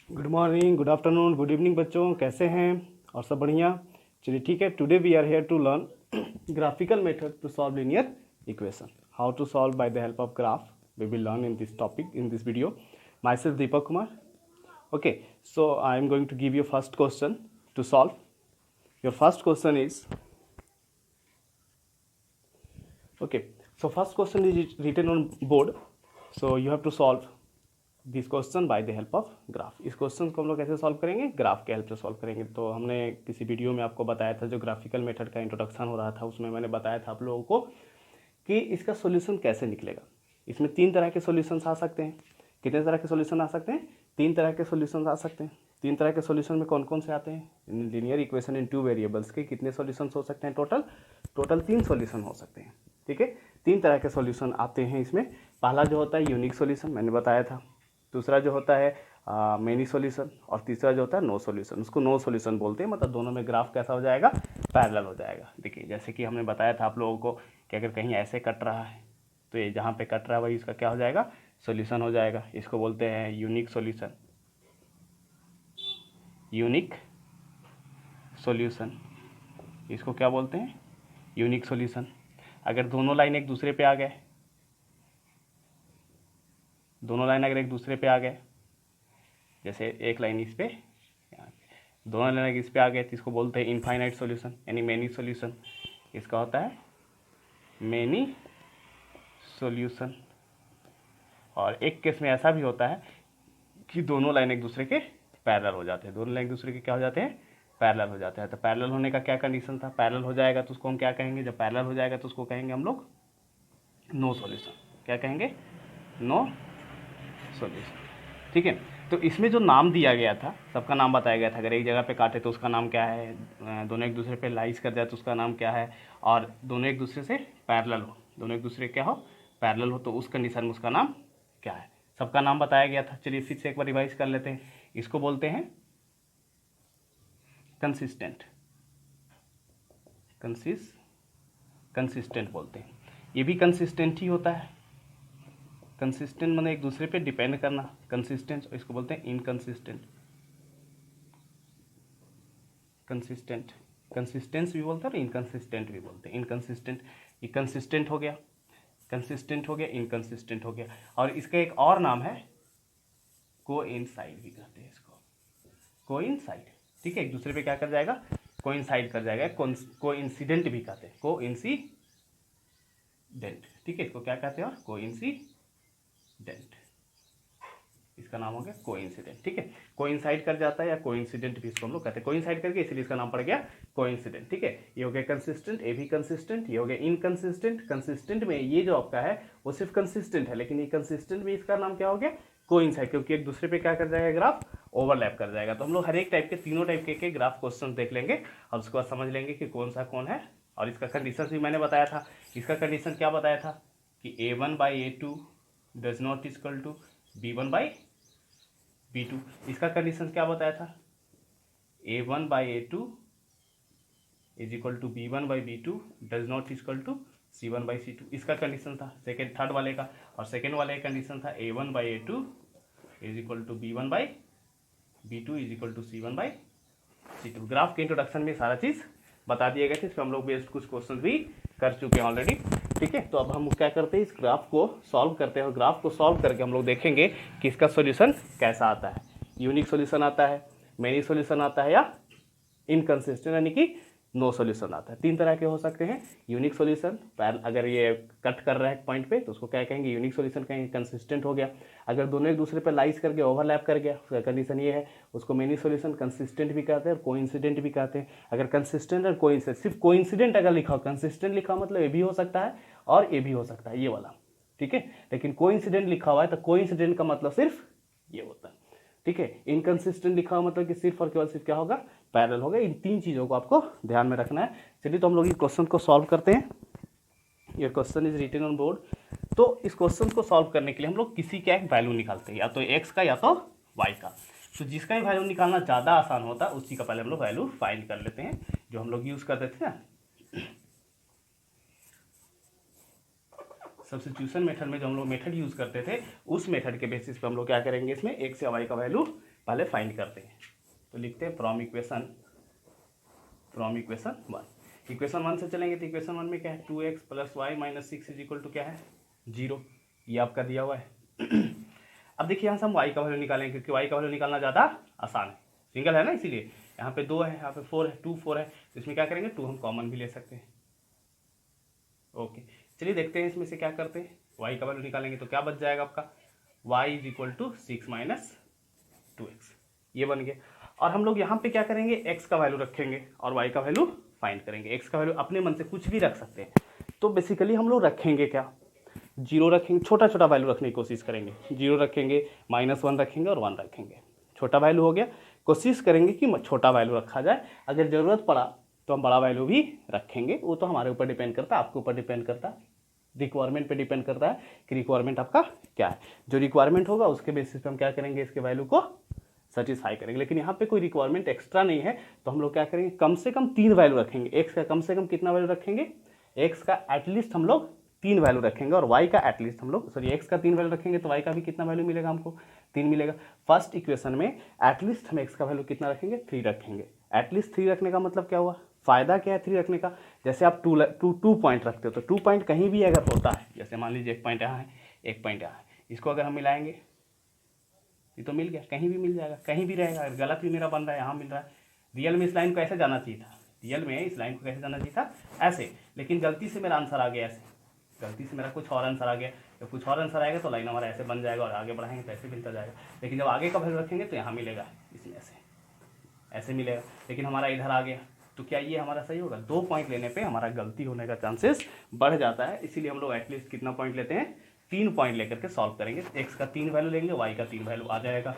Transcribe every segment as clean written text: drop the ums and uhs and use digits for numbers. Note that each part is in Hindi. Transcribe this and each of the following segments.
Good morning, good afternoon, good evening बच्चों, कैसे हैं? और सब बढ़िया? चलिए ठीक है। Today we are here to learn graphical method to solve linear equation. How to solve by the help of graph we will learn in this topic in this video. Myself Deepak Kumar. Okay, so I am going to give you first question to solve. Your first question is, okay, so first question is written on board, so you have to solve this question by the help of graph. इस क्वेश्चन को हम लोग कैसे सॉल्व करेंगे? ग्राफ के हेल्प से सॉल्व करेंगे. तो हमने किसी वीडियो में आपको बताया था, जो ग्राफिकल मेथड का इंट्रोडक्शन हो रहा था, उसमें मैंने बताया था आप लोगों को कि इसका सॉल्यूशन कैसे निकलेगा. इसमें तीन तरह के सॉल्यूशंस आ सकते हैं. कितने तरह के सॉल्यूशन आ सकते हैं? तीन तरह के सॉल्यूशंस आ सकते हैं. तीन तरह के सॉल्यूशन में कौन कौन से आते हैं? Linear equation in two variables के कितने सॉल्यूशंस हो सकते हैं? टोटल तीन सॉल्यूशन हो सकते हैं. ठीक है, तीन तरह के सॉल्यूशन आते हैं इसमें. पहला जो होता है यूनिक सॉल्यूशन, मैंने बताया था. दूसरा जो होता है मेनी सॉल्यूशन, और तीसरा जो होता है नो सॉल्यूशन. उसको नो सॉल्यूशन बोलते हैं. मतलब दोनों में ग्राफ कैसा हो जाएगा? पैरेलल हो जाएगा. देखिए, जैसे कि हमने बताया था आप लोगों को कि अगर कहीं ऐसे कट रहा है तो ये जहाँ पे कट रहा है वही इसका क्या हो जाएगा? सॉल्यूशन हो जाएगा. इसको बोलते हैं यूनिक सॉल्यूशन. यूनिक सॉल्यूशन, इसको क्या बोलते हैं? Unique solution. अगर दोनों लाइन एक दूसरे पे आ गए, दोनों लाइन अगर एक दूसरे पे आ गए, जैसे एक लाइन इस पे, दोनों लाइन इस पे आ गए, तो इसको बोलते हैं इनफाइनाइट सॉल्यूशन यानी मेनी सॉल्यूशन. इसका होता है मेनी सॉल्यूशन. और एक केस में ऐसा भी होता है कि दोनों लाइन एक दूसरे के पैरेलल हो जाते हैं. दोनों लाइन एक दूसरे के क्या हो जाते हैं? पैरेलल हो जाते हैं. तो पैरेलल होने का क्या कंडीशन था? पैरेलल हो जाएगा तो उसको हम क्या कहेंगे? जब पैरेलल हो जाएगा तो उसको कहेंगे हम लोग नो सॉल्यूशन. क्या कहेंगे? No solution. ठीक है. तो इसमें जो नाम दिया गया था, सबका नाम बताया गया था. अगर एक जगह पे काटे तो उसका नाम क्या है, दोनों एक दूसरे पे लाइज कर जाए तो उसका नाम क्या है, और दोनों एक दूसरे से पैरेलल हो, दोनों एक दूसरे क्या हो? पैरेलल हो, तो उस कंडीशन में उसका नाम क्या है? सबका नाम बताया गया था. चलिए फिर से एक बार रिवाइज कर लेते हैं. इसको बोलते हैं कंसिस्टेंट. कंसिस्टेंट बोलते हैं. ये भी कंसिस्टेंट ही होता है. कंसिस्टेंट मतलब एक दूसरे पे डिपेंड करना. कंसिस्टेंट, इसको बोलते हैं इनकंसिस्टेंट. कंसिस्टेंट, कंसिस्टेंस भी बोलते हैं और इनकंसिस्टेंट भी बोलते हैं. इनकंसिस्टेंट, ये कंसिस्टेंट हो गया, कंसिस्टेंट हो गया, इनकंसिस्टेंट हो गया. और इसका एक और नाम है कोइंसाइड भी कहते हैं इसको. कोइंसाइड. ठीक है, एक दूसरे पे क्या कर जाएगा? कोइंसाइड कर जाएगा. कोइंसिडेंट भी कहते हैं. कोइंसिडेंट. ठीक है, इसको क्या कहते हैं? और कोइंसिडेंट, इसका नाम हो गया कोइंसिडेंट. ठीक है, कोइंसाइड कर जाता है या कोइंसिडेंट भी इसको हम लोग कहते हैं. कोइंसाइड करके इसलिए इसका नाम पड़ गया कोइंसिडेंट. ठीक है, ये हो गया कंसिस्टेंट, ये भी कंसिस्टेंट, ये हो गया इनकंसिस्टेंट. कंसिस्टेंट में ये जो आपका है वो सिर्फ कंसिस्टेंट है, लेकिन ये कंसिस्टेंट में इसका नाम क्या हो गया? कोइंसाइड, क्योंकि एक दूसरे पे क्या कर जाएगा? ग्राफ ओवरलैप कर जाएगा. तो हम लोग हर एक टाइप के, तीनों टाइप के ग्राफ क्वेश्चन देख लेंगे और उसके बाद समझ लेंगे कि कौन सा कौन है. और इसका कंडीशन भी मैंने बताया था. इसका कंडीशन क्या बताया था कि A1/A2 does not equal to B1/B2. इसका कंडीशन क्या बताया था? A1/A2 is equal to B1/B2 does not equal to C1/C2. इसका कंडीशन था थर्ड वाले का. और सेकेंड वाले का कंडीशन था A1/A2 is equal to B1/B2 is equal to C1/C2. Graph के इंट्रोडक्शन में सारा चीज़ बता दिए गए थे. इस पर हम लोग बेस्ड कुछ क्वेश्चन भी कर चुके हैं ऑलरेडी. ठीक है, तो अब हम क्या करते हैं? इस ग्राफ को सॉल्व करते हैं, और ग्राफ को सॉल्व करके हम लोग देखेंगे कि इसका सॉल्यूशन कैसा आता है. यूनिक सॉल्यूशन आता है, मेनी सॉल्यूशन आता है, या इनकंसिस्टेंट यानी कि नो सॉल्यूशन आता है. तीन तरह के हो सकते हैं. यूनिक सॉल्यूशन, अगर ये कट कर रहा है पॉइंट पे तो उसको क्या कहेंगे? यूनिक सॉल्यूशन कहेंगे. कंसिस्टेंट हो गया. अगर दोनों एक दूसरे पे लाइज करके ओवरलैप कर गया, उसका कंडीशन ये है, उसको मेनी सॉल्यूशन, कंसिस्टेंट भी कहते हैं और कोइंसिडेंट भी कहते हैं. अगर कंसिस्टेंट और कोइंसिडेंट, सिर्फ कोइंसिडेंट अगर लिखा हो, कंसिस्टेंट लिखा हो मतलब ये भी हो सकता है और ये भी हो सकता है, ये वाला. ठीक है, लेकिन कोइंसिडेंट लिखा हुआ है तो कोइंसिडेंट का मतलब सिर्फ ये होता है. ठीक है, इनकंसिस्टेंट लिखा हुआ मतलब कि सिर्फ और केवल सिर्फ क्या होगा? पैरेलल होगा. इन तीन चीज़ों को आपको ध्यान में रखना है. चलिए तो हम लोग इस क्वेश्चन को सॉल्व करते हैं. ये question is written on board. तो इस क्वेश्चन को सॉल्व करने के लिए हम लोग किसी का एक वैल्यू निकालते हैं, या तो एक्स का या तो वाई का. तो जिसका भी वैल्यू निकालना ज़्यादा आसान होता है उसी का पहले हम लोग वैल्यू फाइंड कर लेते हैं, जो हम लोग यूज़ करते थे ना सब्स्टिट्यूशन मेथड में. जो हम लोग मेथड यूज़ करते थे उस मेथड के बेसिस पे हम लोग क्या करेंगे? इसमें एक्स या वाई का वैल्यू पहले फाइंड करते हैं। तो लिखते हैं फ्रॉम इक्वेशन 1। इक्वेशन 1 से चलेंगे तो इक्वेशन 1 में क्या है 2x plus y minus 6 is equal to क्या है 0। ये आपका दिया हुआ है। अब देखिए यहाँ से हम y का वैल्यू निकालेंगे क्योंकि y का वैल्यू निकालना ज़्यादा आसान है, सिंगल है ना, इसीलिए यहाँ पे 2 है, यहाँ पे 4 है, 2 4 है, तो इसमें क्या करेंगे 2 हम कॉमन भी ले सकते हैं। ओके, चलिए देखते हैं इसमें से क्या करते हैं। y का वैल्यू निकालेंगे तो क्या बच जाएगा आपका y is equal to 6 minus 2x, ये बन गया। और हम लोग यहाँ पे क्या करेंगे x का वैल्यू रखेंगे और y का वैल्यू फाइंड करेंगे। x का वैल्यू अपने मन से कुछ भी रख सकते हैं, तो बेसिकली हम लोग रखेंगे क्या 0 रखेंगे, छोटा छोटा वैल्यू रखने की कोशिश करेंगे। 0 रखेंगे, -1 रखेंगे और 1 रखेंगे। छोटा वैल्यू हो गया, कोशिश करेंगे कि छोटा वैल्यू रखा जाए। अगर ज़रूरत पड़ा तो हम बड़ा वैल्यू भी रखेंगे, वो तो हमारे ऊपर डिपेंड करता है, आपके ऊपर डिपेंड करता है, रिक्वायरमेंट पे डिपेंड करता है कि रिक्वायरमेंट आपका क्या है। जो रिक्वायरमेंट होगा उसके बेसिस पे हम क्या करेंगे, इसके वैल्यू को सेटिस्फाई करेंगे। लेकिन यहाँ पे कोई रिक्वायरमेंट एक्स्ट्रा नहीं है तो हम लोग क्या करेंगे, कम से कम 3 वैल्यू रखेंगे। एक्स का कम से कम कितना वैल्यू रखेंगे, एक्स का एटलीस्ट हम लोग 3 वैल्यू रखेंगे और y का एटलीस्ट हम लोग एक्स का 3 वैल्यू रखेंगे तो y का भी कितना वैल्यू मिलेगा, हमको 3 मिलेगा। फर्स्ट इक्वेशन में एटलीस्ट हम x का वैल्यू कितना रखेंगे 3 रखेंगे। एटलीस्ट 3 रखने का मतलब क्या हुआ, फ़ायदा क्या है 3 रखने का, जैसे आप टू पॉइंट रखते हो तो 2 पॉइंट कहीं भी अगर होता है, जैसे मान लीजिए 1 पॉइंट यहाँ है 1 पॉइंट यहाँ है, इसको अगर हम मिलाएंगे ये तो मिल गया, कहीं भी मिल जाएगा, कहीं भी रहेगा। अगर गलत भी मेरा बन रहा है, यहाँ मिल रहा है। रियल में इस लाइन को ऐसे जाना चाहिए था, रियल में इस लाइन को कैसे जाना चाहिए था ऐसे, लेकिन गलती से मेरा आंसर आ गया ऐसे, गलती से मेरा कुछ और आंसर आ गया। जब कुछ और आंसर आएगा तो लाइन हमारा ऐसे बन जाएगा और आगे बढ़ाएंगे तो ऐसे मिलता जाएगा। लेकिन जब आगे का वैल्यू रखेंगे तो यहाँ मिलेगा, इसमें ऐसे मिलेगा, लेकिन हमारा इधर आ गया तो क्या ये हमारा सही होगा। 2 पॉइंट लेने पे हमारा गलती होने का चांसेस बढ़ जाता है, इसीलिए हम लोग एटलीस्ट कितना पॉइंट लेते हैं 3 पॉइंट लेकर के सॉल्व करेंगे। एक्स का 3 वैल्यू लेंगे, वाई का 3 वैल्यू आ जाएगा,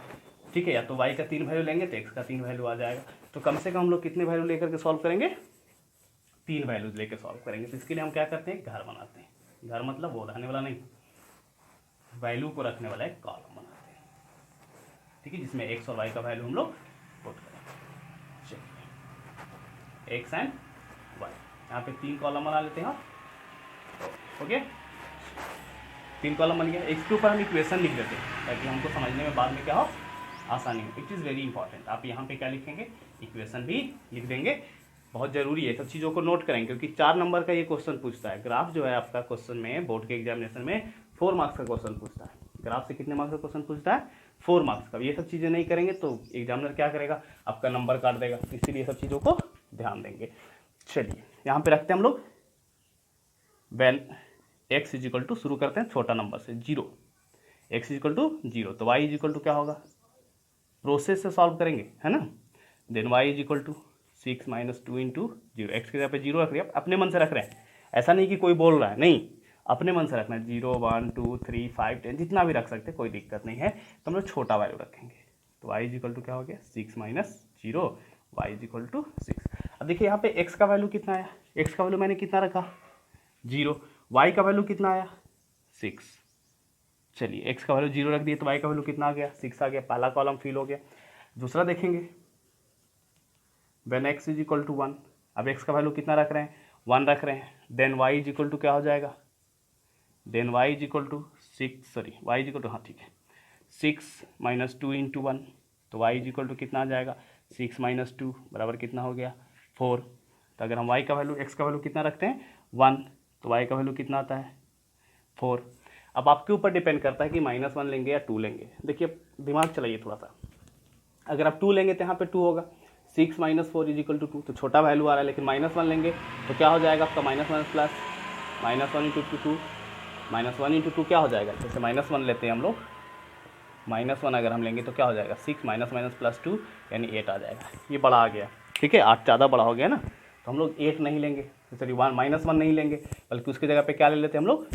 ठीक है। या तो वाई का 3 वैल्यू लेंगे तो एक्स का 3 वैल्यू आ जाएगा। तो कम से कम हम लोग कितने वैल्यू लेकर के सॉल्व करेंगे, 3 वैल्यूज लेकर सॉल्व करेंगे। तो इसके लिए हम क्या करते हैं, घर बनाते हैं। घर मतलब वो रहने वाला नहीं, वैल्यू को रखने वाला एक कॉलम बनाते हैं, ठीक है, जिसमें एक्स और वाई का वैल्यू हम लोग पुट करेंगे। चलिए एक्स एंड वाई, यहाँ पे 3 कॉलम बना लेते हैं। ओके, 3 कॉलम बन गया। इसके ऊपर हम इक्वेशन लिख देते हैं ताकि हमको समझने में बाद में क्या हो, आसानी हो। It is very important. आप यहाँ पे क्या लिखेंगे, इक्वेशन भी लिख देंगे, बहुत ज़रूरी है, सब चीज़ों को नोट करेंगे क्योंकि 4 नंबर का ये क्वेश्चन पूछता है। ग्राफ जो है आपका क्वेश्चन में, बोर्ड के एग्जामिनेशन में 4 मार्क्स का क्वेश्चन पूछता है। ग्राफ से कितने मार्क्स का क्वेश्चन पूछता है, 4 मार्क्स का। ये सब चीज़ें नहीं करेंगे तो एग्जामिनर क्या करेगा, आपका नंबर काट देगा, इसीलिए सब चीज़ों को ध्यान देंगे। चलिए यहाँ पे रखते हैं हम लोग when x is equal to, शुरू करते हैं छोटा नंबर से 0, एक्स इज इक्वल टू 0, तो वाई इज इक्वल टू क्या होगा, प्रोसेस से सॉल्व करेंगे, है ना। Then y is equal to 6 minus 2 into 0, x के जगह पे 0 रख रहे हैं, अपने मन से रख रहे हैं, ऐसा नहीं कि कोई बोल रहा है, नहीं, अपने मन से रखना है। 0 1 2 3 5 10 जितना भी रख सकते हैं, कोई दिक्कत नहीं है। तो हम लोग छोटा वैल्यू रखेंगे, तो वाई इज इक्वल टू क्या हो गया 6 minus 0, y is equal to 6। अब देखिए यहाँ पे एक्स का वैल्यू कितना आया, एक्स का वैल्यू मैंने कितना रखा 0, वाई का वैल्यू कितना आया 6। चलिए एक्स का वैल्यू 0 रख दिए तो वाई का वैल्यू कितना आ गया 6 आ गया, पहला कॉलम फिल हो गया। दूसरा देखेंगे when x is equal to 1, अब एक्स का वैल्यू कितना रख रहे हैं 1 रख रहे हैं। Then y is equal to क्या हो जाएगा, then y is equal to 6, sorry y is equal to, हाँ ठीक है, 6 माइनस 2 इंटू 1, तो वाई इज इक्वल टू कितना आ जाएगा 6 माइनस 2 बराबर कितना हो गया 4। तो अगर हम वाई का वैल्यू, एक्स का वैल्यू कितना रखते हैं 1, तो वाई का वैल्यू कितना आता है 4। अब आपके ऊपर डिपेंड करता है कि -1 लेंगे या 2 लेंगे। देखिए दिमाग चलाइए थोड़ा सा, अगर आप 2 लेंगे तो यहाँ पे 2 होगा, 6 माइनस 4 इज इक्वल टू 2, तो छोटा वैल्यू आ रहा है। लेकिन -1 लेंगे तो क्या हो जाएगा आपका -1 प्लस -1 इंटू 2, -1 इंटू 2 क्या हो जाएगा, जैसे -1 लेते हैं हम लोग, -1 अगर हम लेंगे तो क्या हो जाएगा 6 माइनस माइनस प्लस 2 यानी 8 आ जाएगा। ये बड़ा आ गया, ठीक है, 8 ज़्यादा बड़ा हो गया ना, तो हम लोग 8 नहीं लेंगे, तो चलिए -1 नहीं लेंगे, बल्कि उसकी जगह पे क्या ले लेते हैं हम लोग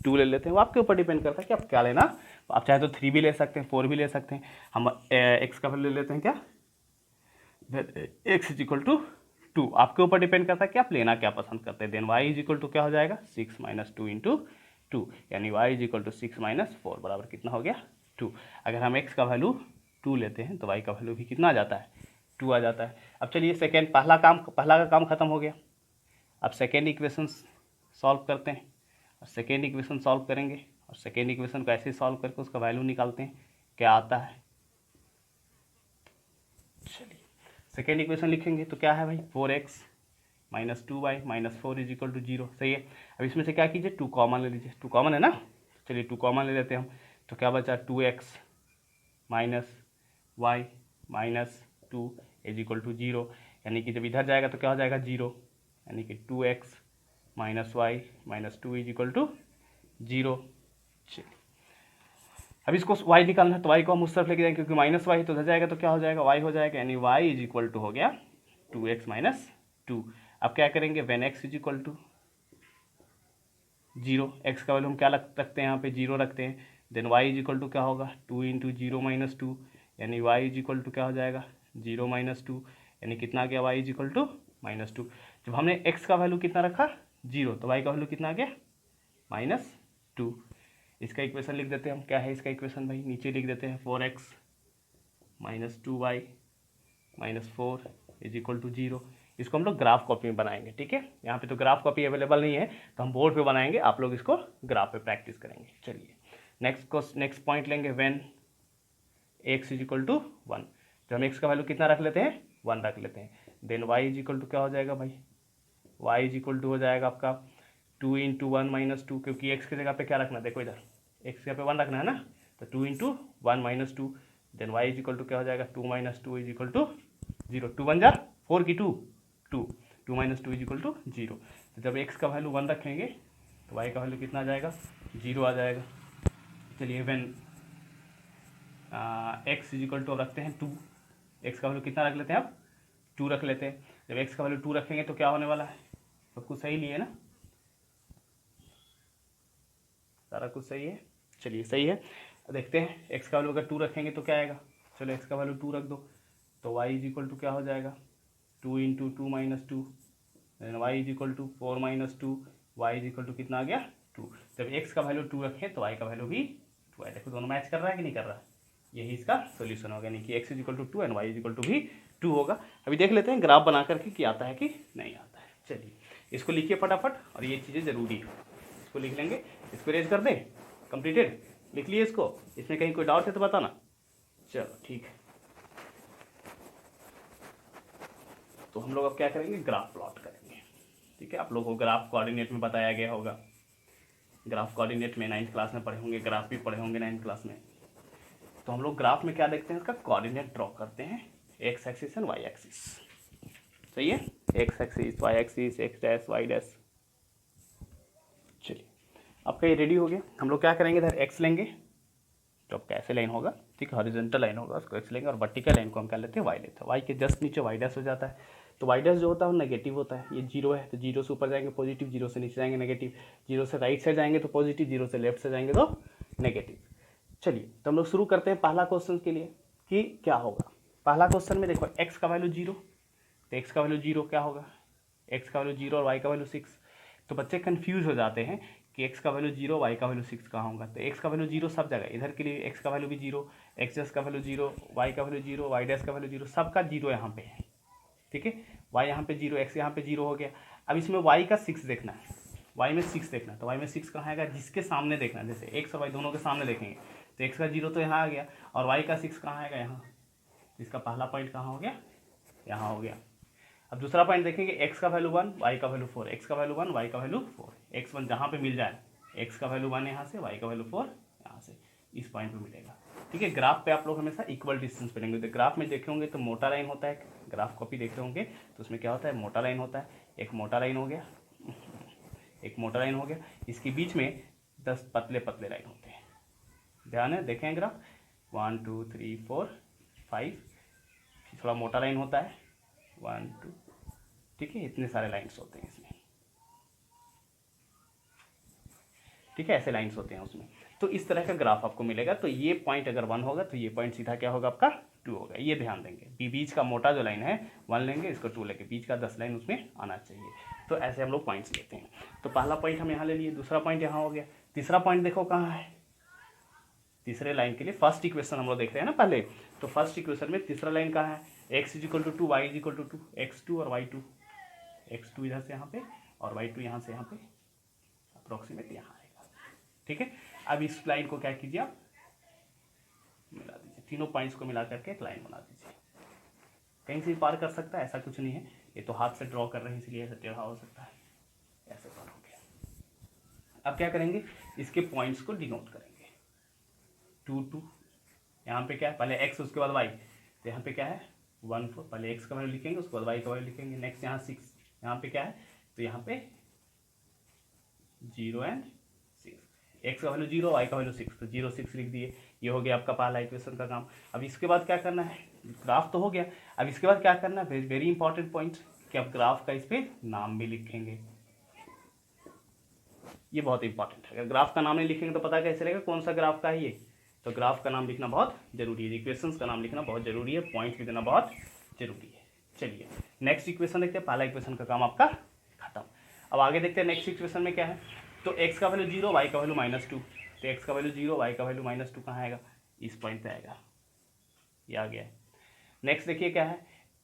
2 ले लेते हैं। वो आपके ऊपर डिपेंड करता है कि आप क्या लेना, आप चाहे तो 3 भी ले सकते हैं, 4 भी ले सकते हैं। हम एक्स का वैल्यू ले लेते हैं क्या, एक्स इज इक्वल टू 2, आपके ऊपर डिपेंड करता है कि आप लेना क्या पसंद करते हैं। Then y is equal to क्या हो जाएगा 6 माइनस 2 इंटू 2, यानी y is equal to 6 minus 4 बराबर कितना हो गया 2। अगर हम एक्स का वैल्यू 2 लेते हैं तो वाई का वैल्यू भी कितना आ जाता है 2 आ जाता है। अब चलिए सेकेंड, पहला का काम खत्म हो गया। अब सेकेंड इक्वेशन सॉल्व करते हैं, और सेकेंड इक्वेशन सॉल्व करेंगे, और सेकेंड इक्वेशन को ऐसे सॉल्व करके उसका वैल्यू निकालते हैं, क्या आता है सेकेंड इक्वेशन लिखेंगे तो क्या है भाई 4x minus 2y minus 4 is equal to 0, सही है। अब इसमें से क्या कीजिए 2 कॉमन ले लीजिए, 2 कॉमन है ना, चलिए 2 कॉमन ले लेते हैं हम। तो क्या बचा 2x minus y minus 2 is equal to 0, यानी कि जब इधर जाएगा तो क्या हो जाएगा 0, यानी कि 2x minus y minus 2 is equal to 0। चलिए अब इसको y निकालना है तो y को हम उस तरफ लेके जाएंगे, क्योंकि माइनस वाई तो उधर जाएगा तो क्या हो जाएगा y हो जाएगा, यानी y इज इक्वल टू हो गया 2x माइनस 2। अब क्या करेंगे when x is equal to 0, x का वैल्यू हम क्या रखते हैं यहाँ पे 0 रखते हैं, then y is equal to क्या होगा 2 इंटू 0 माइनस 2, यानी y इज इक्वल टू क्या हो जाएगा 0 माइनस 2, यानी कितना आ गया y is equal to minus 2। जब हमने x का वैल्यू कितना रखा 0, तो y का वैल्यू कितना आ गया माइनस 2। इसका इक्वेशन लिख देते हैं हम, क्या है इसका इक्वेशन भाई, नीचे लिख देते हैं 4x minus 2y minus 4 is equal to 0। इसको हम लोग ग्राफ कॉपी में बनाएंगे, ठीक है। यहाँ पे तो ग्राफ कॉपी अवेलेबल नहीं है तो हम बोर्ड पे बनाएंगे, आप लोग इसको ग्राफ पे प्रैक्टिस करेंगे। चलिए नेक्स्ट पॉइंट लेंगे when x is equal to 1, तो हम x का वैल्यू कितना रख लेते हैं 1 रख लेते हैं, then y is equal to क्या हो जाएगा भाई, y इज इक्वल टू हो जाएगा आपका 2 इंटू 1 माइनस 2, क्योंकि x की जगह पे क्या रखना है, देखो इधर x की जगह पे 1 रखना है ना, तो 2 into 1 minus 2, then y is equal to क्या हो जाएगा 2 माइनस 2 इज इक्वल टू 0, 2 1 जा 4 की 2 2 माइनस 2 इज इक्वल टू 0। तो जब x का वैल्यू 1 रखेंगे तो y का वैल्यू कितना आ जाएगा 0 आ जाएगा। चलिए when x is equal to अब रखते हैं 2, x का वैल्यू कितना रख लेते हैं अब 2 रख लेते हैं। जब x का वैल्यू 2 रखेंगे तो क्या होने वाला है, सब कुछ सही लिए ना, सारा कुछ सही है, चलिए सही है। देखते हैं x का वैल्यू अगर 2 रखेंगे तो क्या आएगा, चलो x का वैल्यू 2 रख दो, तो y इज इक्वल टू क्या हो जाएगा 2 into 2 minus 2, then y is equal to 4 minus 2, y is equal to कितना आ गया 2। जब x का वैल्यू 2 रखें तो y का वैल्यू भी 2 है, देखो दोनों मैच कर रहा है कि नहीं कर रहा है, यही इसका सोल्यूशन होगा, यानी कि x is equal to 2 and y is equal to भी 2 होगा। अभी देख लेते हैं ग्राफ बना करके कि आता है कि नहीं आता है। चलिए इसको लिखिए फटाफट, और ये चीज़ें ज़रूरी है, इसको लिख लेंगे, इसको रेज कर दें, कंप्लीटेड लिख लिए इसको, इसमें कहीं कोई डाउट है तो बताना। चलो ठीक है, तो हम लोग अब क्या करेंगे ग्राफ प्लॉट करेंगे, ठीक है। आप लोगों को ग्राफ कोऑर्डिनेट में बताया गया होगा, ग्राफ कोऑर्डिनेट में 9th क्लास में पढ़े होंगे, ग्राफ भी पढ़े होंगे 9th क्लास में। तो हम लोग ग्राफ में क्या देखते हैं, इसका कोऑर्डिनेट ड्रॉ करते हैं, x axis and y axis, सही है, x axis y axis x dash y dash. चलिए आपका ये रेडी हो गया। हम लोग क्या करेंगे, इधर एक्स लेंगे तो आपका ऐसे लाइन होगा, ठीक है, हॉरिजॉन्टल लाइन होगा, उसको एक्स लेंगे, और वर्टिकल लाइन को हम क्या लेते हैं वाई लेते हैं, वाई के जस्ट नीचे वाई डैश हो जाता है। तो वाई डैश जो होता है वो नेगेटिव होता है, ये 0 है तो 0 से ऊपर जाएंगे पॉजिटिव, 0 से नीचे जाएंगे नेगेटिव, 0 से राइट साइड जाएंगे तो पॉजिटिव, 0 से लेफ्ट से जाएंगे तो नेगेटिव। चलिए तो हम लोग शुरू करते हैं पहला क्वेश्चन के लिए कि क्या होगा। पहला क्वेश्चन में देखो x का वैल्यू 0, तो x का वैल्यू 0 क्या होगा, x का वैल्यू 0 और y का वैल्यू 6। तो बच्चे कंफ्यूज हो जाते हैं कि x का वैल्यू 0 y का वैल्यू 6 कहाँ होगा। तो x का वैल्यू 0 सब जगह, इधर के लिए x का वैल्यू भी 0, x डैश का वैल्यू 0, y का वैल्यू 0, y डैश का वैल्यू 0, सबका 0 यहाँ पे है, ठीक है। y यहाँ पे 0, x यहाँ पे 0 हो गया। अब इसमें y का 6 देखना है, y में 6 देखना है, तो y में 6 कहाँ आएगा, जिसके सामने देखना है, जैसे x और y दोनों के सामने देखेंगे तो x का 0 तो यहाँ आ गया, और y का 6 कहाँ आएगा यहाँ, इसका पहला पॉइंट कहाँ हो गया, यहाँ हो गया। अब दूसरा पॉइंट देखेंगे, x का वैल्यू 1 y का वैल्यू 4, x का वैल्यू 1 y का वैल्यू 4, x1 जहाँ पे मिल जाए, x का वैल्यू 1 यहाँ से, y का वैल्यू 4 यहाँ से, इस पॉइंट पे मिलेगा, ठीक है। ग्राफ पे आप लोग हमेशा इक्वल डिस्टेंस पे लेंगे, तो ग्राफ में देखे होंगे तो मोटा लाइन होता है, ग्राफ कॉपी देख रहे होंगे तो उसमें क्या होता है मोटा लाइन होता है, एक मोटा लाइन हो गया, एक मोटा लाइन हो गया, इसके बीच में 10 पतले पतले लाइन होते हैं, ध्यान है, देखें ग्राफ 1 2 3 4 5, थोड़ा मोटा लाइन होता है 1 2, ठीक है, इतने सारे लाइन्स होते हैं इसमें, ठीक है, ऐसे लाइन्स होते हैं उसमें। तो इस तरह का ग्राफ आपको मिलेगा। तो ये पॉइंट अगर 1 होगा तो ये पॉइंट सीधा क्या होगा आपका 2 होगा, ये ध्यान देंगे। बीच का मोटा जो लाइन है 1 लेंगे, इसको 2 लेंगे, बीच का 10 लाइन उसमें आना चाहिए। तो ऐसे हम लोग पॉइंट्स लेते हैं। तो पहला पॉइंट हम यहाँ ले लिए, दूसरा पॉइंट यहाँ हो गया, तीसरा पॉइंट देखो कहाँ है, तीसरे लाइन के लिए फर्स्ट इक्वेशन हम लोग देख रहे हैं ना पहले, तो फर्स्ट इक्वेशन में तीसरा लाइन कहाँ है, x is equal to 2 y is equal to 2, x2 और y2, x2 इधर से यहाँ पे और y2 यहाँ से यहाँ पे, अप्रोक्सीमेट यहाँ आएगा, ठीक है। अब इस लाइन को क्या कीजिए आप मिला दीजिए, तीनों पॉइंट्स को मिला करके एक लाइन बना दीजिए, कहीं से भी पार कर सकता है, ऐसा कुछ नहीं है। ये तो हाथ से ड्रॉ कर रहे हैं इसलिए ऐसा टेढ़ा हो सकता है, ऐसे पार हो गया। अब क्या करेंगे, इसके पॉइंट्स को डिनोट करेंगे। 2 2, यहाँ पे क्या है, पहले x उसके बाद y, तो यहाँ पे क्या है 1 4, पहले x का वैल्यू लिखेंगे उसके बाद y का वैल्यू लिखेंगे। नेक्स्ट यहाँ 6, यहाँ पे क्या है, तो यहाँ पे 0 एंड 6, x का वैल्यू 0, y का वैल्यू 6, तो 0 6 लिख दिए। ये हो गया आपका पहला इक्वेशन का काम। अब इसके बाद क्या करना है, ग्राफ तो हो गया, अब इसके बाद क्या करना है, वेरी इंपॉर्टेंट पॉइंट, कि आप ग्राफ का इस पर नाम भी लिखेंगे। ये बहुत इंपॉर्टेंट है, अगर ग्राफ का नाम नहीं लिखेंगे तो पता कैसे चलेगा कौन सा ग्राफ का है ये, तो ग्राफ का नाम लिखना बहुत जरूरी है, इक्वेशंस का नाम लिखना बहुत जरूरी है, पॉइंट भी देना बहुत जरूरी है। चलिए नेक्स्ट इक्वेशन देखते हैं, पहला इक्वेशन का काम आपका खत्म। अब आगे देखते हैं नेक्स्ट इक्वेशन में क्या है, तो x का वैल्यू 0, y का वैल्यू -2, तो x का वैल्यू 0, y का वैल्यू -2 कहाँ आएगा, इस पॉइंट पे आएगा, ये आ गया। नेक्स्ट देखिए क्या है,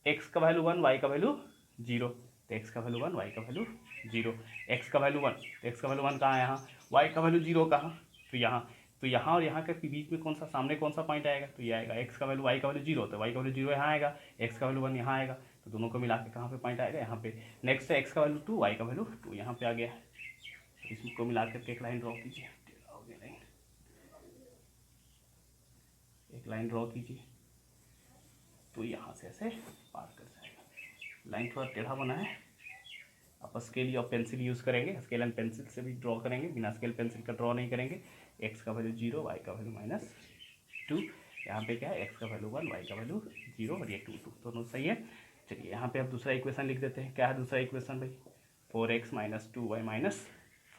x का वैल्यू 1, y का वैल्यू 0, तो x का वैल्यू 1, y का वैल्यू 0, x का वैल्यू 1, तो x का वैल्यू 1 कहाँ है यहाँ, y का वैल्यू 0 कहाँ, तो यहाँ और यहाँ के बीच में कौन सा, सामने कौन सा पॉइंट आएगा, तो ये आएगा। x का वैल्यू y का वैल्यू 0, तो y का वैल्यू 0 यहाँ आएगा, x का वैल्यू 1 यहाँ आएगा, तो दोनों को मिला के कहाँ पे पॉइंट आएगा, यहाँ पे। नेक्स्ट है x का वैल्यू 2, y का वैल्यू 2, यहाँ पे आ गया। इसको मिला करके एक लाइन ड्रॉ कीजिए, एक लाइन ड्रॉ कीजिए, तो यहाँ से ऐसे पार कर जाएगा। लाइन थोड़ा टेढ़ा बना है, आप स्केल या पेंसिल यूज़ करेंगे, स्केल एंड पेंसिल से भी ड्रॉ करेंगे, बिना स्केल पेंसिल का ड्रॉ नहीं करेंगे। x का वैल्यू 0, y का वैल्यू -2, यहाँ पे क्या है, x का वैल्यू 1, y का वैल्यू 0 और ये 2 2 दोनों सही है। चलिए यहाँ पे आप दूसरा इक्वेशन लिख देते हैं। क्या है दूसरा इक्वेशन भाई, 4x - 2y -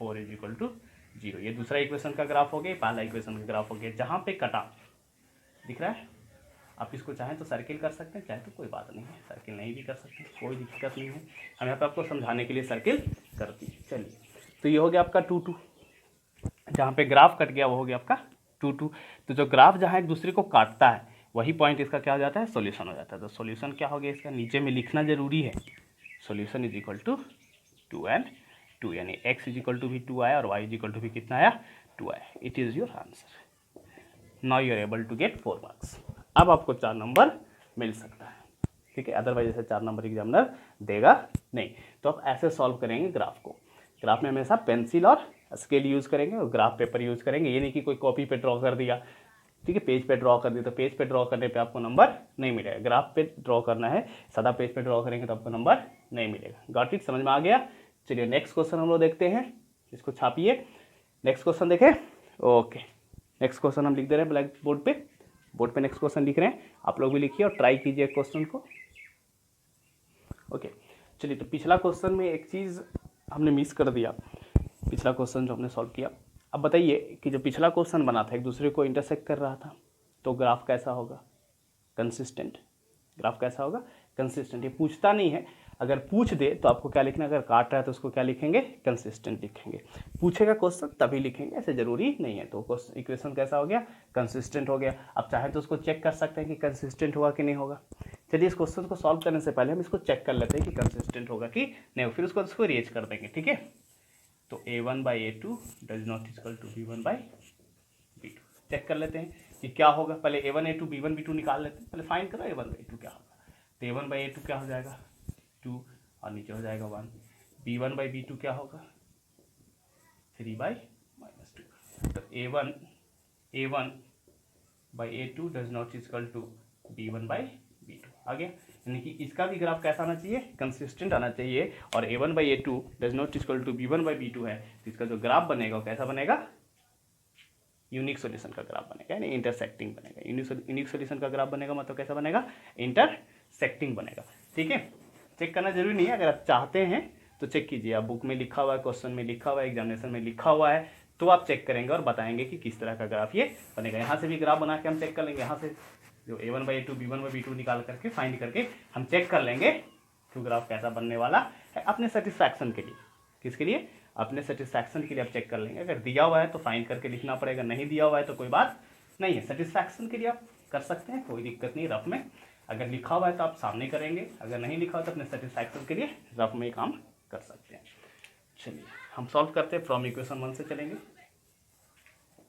4 = 0। ये दूसरा इक्वेशन का ग्राफ हो गया, पहला इक्वेशन का ग्राफ हो गया। जहाँ पे कटा दिख रहा है, आप इसको चाहें तो सर्किल कर सकते हैं, चाहे तो कोई बात नहीं है, सर्किल नहीं भी कर सकते, कोई दिक्कत नहीं है। हम यहाँ पे आपको समझाने के लिए सर्किल कर दी। चलिए तो ये हो गया आपका 2 2, जहाँ पे ग्राफ कट गया वो हो गया आपका 2 2। तो जो ग्राफ जहाँ एक दूसरे को काटता है वही पॉइंट इसका क्या हो जाता है, सॉल्यूशन हो जाता है। तो सॉल्यूशन क्या हो गया इसका, नीचे में लिखना जरूरी है, सॉल्यूशन = 2 and 2, यानी x = भी 2 आया और y = भी कितना आया, 2 आया। It is your answer. Now you are able to get 4 marks. अब आपको 4 नंबर मिल सकता है, ठीक है, अदरवाइज ऐसे 4 नंबर एग्जामिनर देगा नहीं। तो आप ऐसे सॉल्व करेंगे ग्राफ को, ग्राफ में हमेशा पेंसिल और स्केल यूज़ करेंगे और ग्राफ पेपर यूज़ करेंगे। ये नहीं कि कोई कॉपी पे ड्रॉ कर दिया, ठीक है, पेज पे ड्रॉ कर दिया, तो पेज पे ड्रॉ करने पे आपको नंबर नहीं मिलेगा। ग्राफ पे ड्रॉ करना है, सादा पेज पे ड्रॉ करेंगे तो आपको नंबर नहीं मिलेगा। गॉट इट, समझ में आ गया। चलिए नेक्स्ट क्वेश्चन हम लोग देखते हैं, इसको छापिए। नेक्स्ट क्वेश्चन देखें, ओके, नेक्स्ट क्वेश्चन हम लिख दे रहे हैं ब्लैक बोर्ड पे, बोर्ड पे नेक्स्ट क्वेश्चन लिख रहे हैं, आप लोग भी लिखिए और ट्राई कीजिए क्वेश्चन को। ओके चलिए, तो पिछला क्वेश्चन में एक चीज़ हमने मिस कर दिया, पिछला क्वेश्चन जो हमने सॉल्व किया। अब बताइए कि जो पिछला क्वेश्चन बना था एक दूसरे को इंटरसेक्ट कर रहा था, तो ग्राफ कैसा होगा, कंसिस्टेंट। ग्राफ कैसा होगा, कंसिस्टेंट। ये पूछता नहीं है, अगर पूछ दे तो आपको क्या लिखना है, अगर काट रहा है तो उसको क्या लिखेंगे, कंसिस्टेंट लिखेंगे। पूछेगा क्वेश्चन तभी लिखेंगे, ऐसे जरूरी नहीं है। तो इक्वेशन कैसा हो गया, कंसिस्टेंट हो गया। अब चाहे तो उसको चेक कर सकते हैं कि कंसिस्टेंट होगा कि नहीं होगा। चलिए इस क्वेश्चन को सॉल्व करने से पहले हम इसको चेक कर लेते हैं कि कंसिस्टेंट होगा कि नहीं, फिर उसको रेज कर देंगे, ठीक है। तो a1/a2 does not equal to b1/b2। Check कर लेते हैं कि क्या होगा। पहले a1 a2 b1 b2 निकाल लेते हैं, पहले फाइंड करो a1/a2 क्या होगा। तो a1/a2 क्या हो जाएगा 2 और नीचे हो जाएगा 1। b1/b2 क्या होगा 3/-2। तो a1/a2 does not equal to b1/b2 आ गया। यानी कि इसका भी ग्राफ कैसा आना चाहिए, कंसिस्टेंट आना चाहिए। और a1/a2 does not equal to b1/b2 है, तो इसका जो ग्राफ बनेगा वो कैसा बनेगा, यूनिक सॉल्यूशन का ग्राफ बनेगा, यानी इंटरसेक्टिंग बनेगा। यूनिक सॉल्यूशन का ग्राफ बनेगा मतलब कैसा बनेगा, इंटरसेक्टिंग बनेगा, ठीक है। चेक करना जरूरी नहीं है, अगर आप चाहते हैं तो चेक कीजिए। आप बुक में लिखा हुआ है, क्वेश्चन में लिखा हुआ है, एग्जामिनेशन में लिखा हुआ है, तो आप चेक करेंगे और बताएंगे कि किस तरह का ग्राफ ये बनेगा। यहाँ से भी ग्राफ बना के हम चेक कर लेंगे, यहाँ से जो a1/a2 b1/b2 निकाल करके फाइंड करके हम चेक कर लेंगे तो ग्राफ कैसा बनने वाला है, अपने सेटिस्फैक्शन के लिए। किसके लिए, अपने सेटिस्फैक्शन के लिए आप चेक कर लेंगे। अगर दिया हुआ है तो फाइंड करके लिखना पड़ेगा, नहीं दिया हुआ है तो कोई बात नहीं है, सेटिस्फैक्शन के लिए आप कर सकते हैं, कोई दिक्कत नहीं। रफ में अगर लिखा हुआ है तो आप सामने करेंगे, अगर नहीं लिखा हुआ तो अपने सेटिस्फैक्शन के लिए रफ में काम कर सकते हैं। चलिए हम सॉल्व करते हैं, फ्रॉम इक्वेशन 1 से चलेंगे,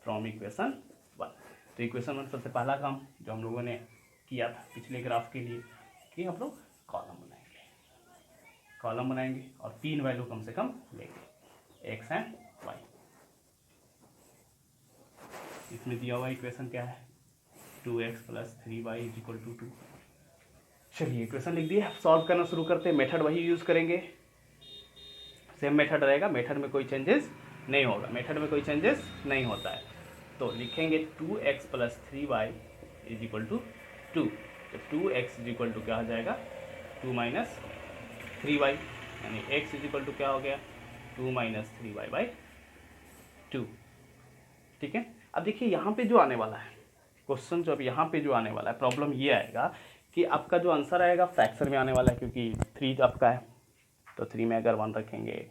फ्रॉम इक्वेशन 1। तो इक्वेशन 1 सबसे पहला काम जो हम लोगों ने किया था पिछले ग्राफ के लिए, कि हम लोग कॉलम बनाएंगे और 3 वैल्यू कम से कम लेंगे, एक्स एंड वाई। इसमें दिया हुआ इक्वेशन क्या है, 2x + 3y = 2। चलिए इक्वेशन लिख दिए, सॉल्व करना शुरू करते हैं। मेथड वही यूज़ करेंगे, सेम मेथड रहेगा, मेथड में कोई चेंजेस नहीं होगा, मेथड में कोई चेंजेस नहीं होता है। तो लिखेंगे 2x + 3y = 2। तो 2x = क्या हो जाएगा, 2 - 3y, यानी x = क्या हो गया, 2 - 3y/2। ठीक है। अब देखिए यहाँ पे जो आने वाला है क्वेश्चन, जो अब यहाँ पे जो आने वाला है प्रॉब्लम ये आएगा कि आपका जो आंसर आएगा फ्रैक्शन में आने वाला है, क्योंकि 3 आपका है तो 3 में अगर 1 रखेंगे,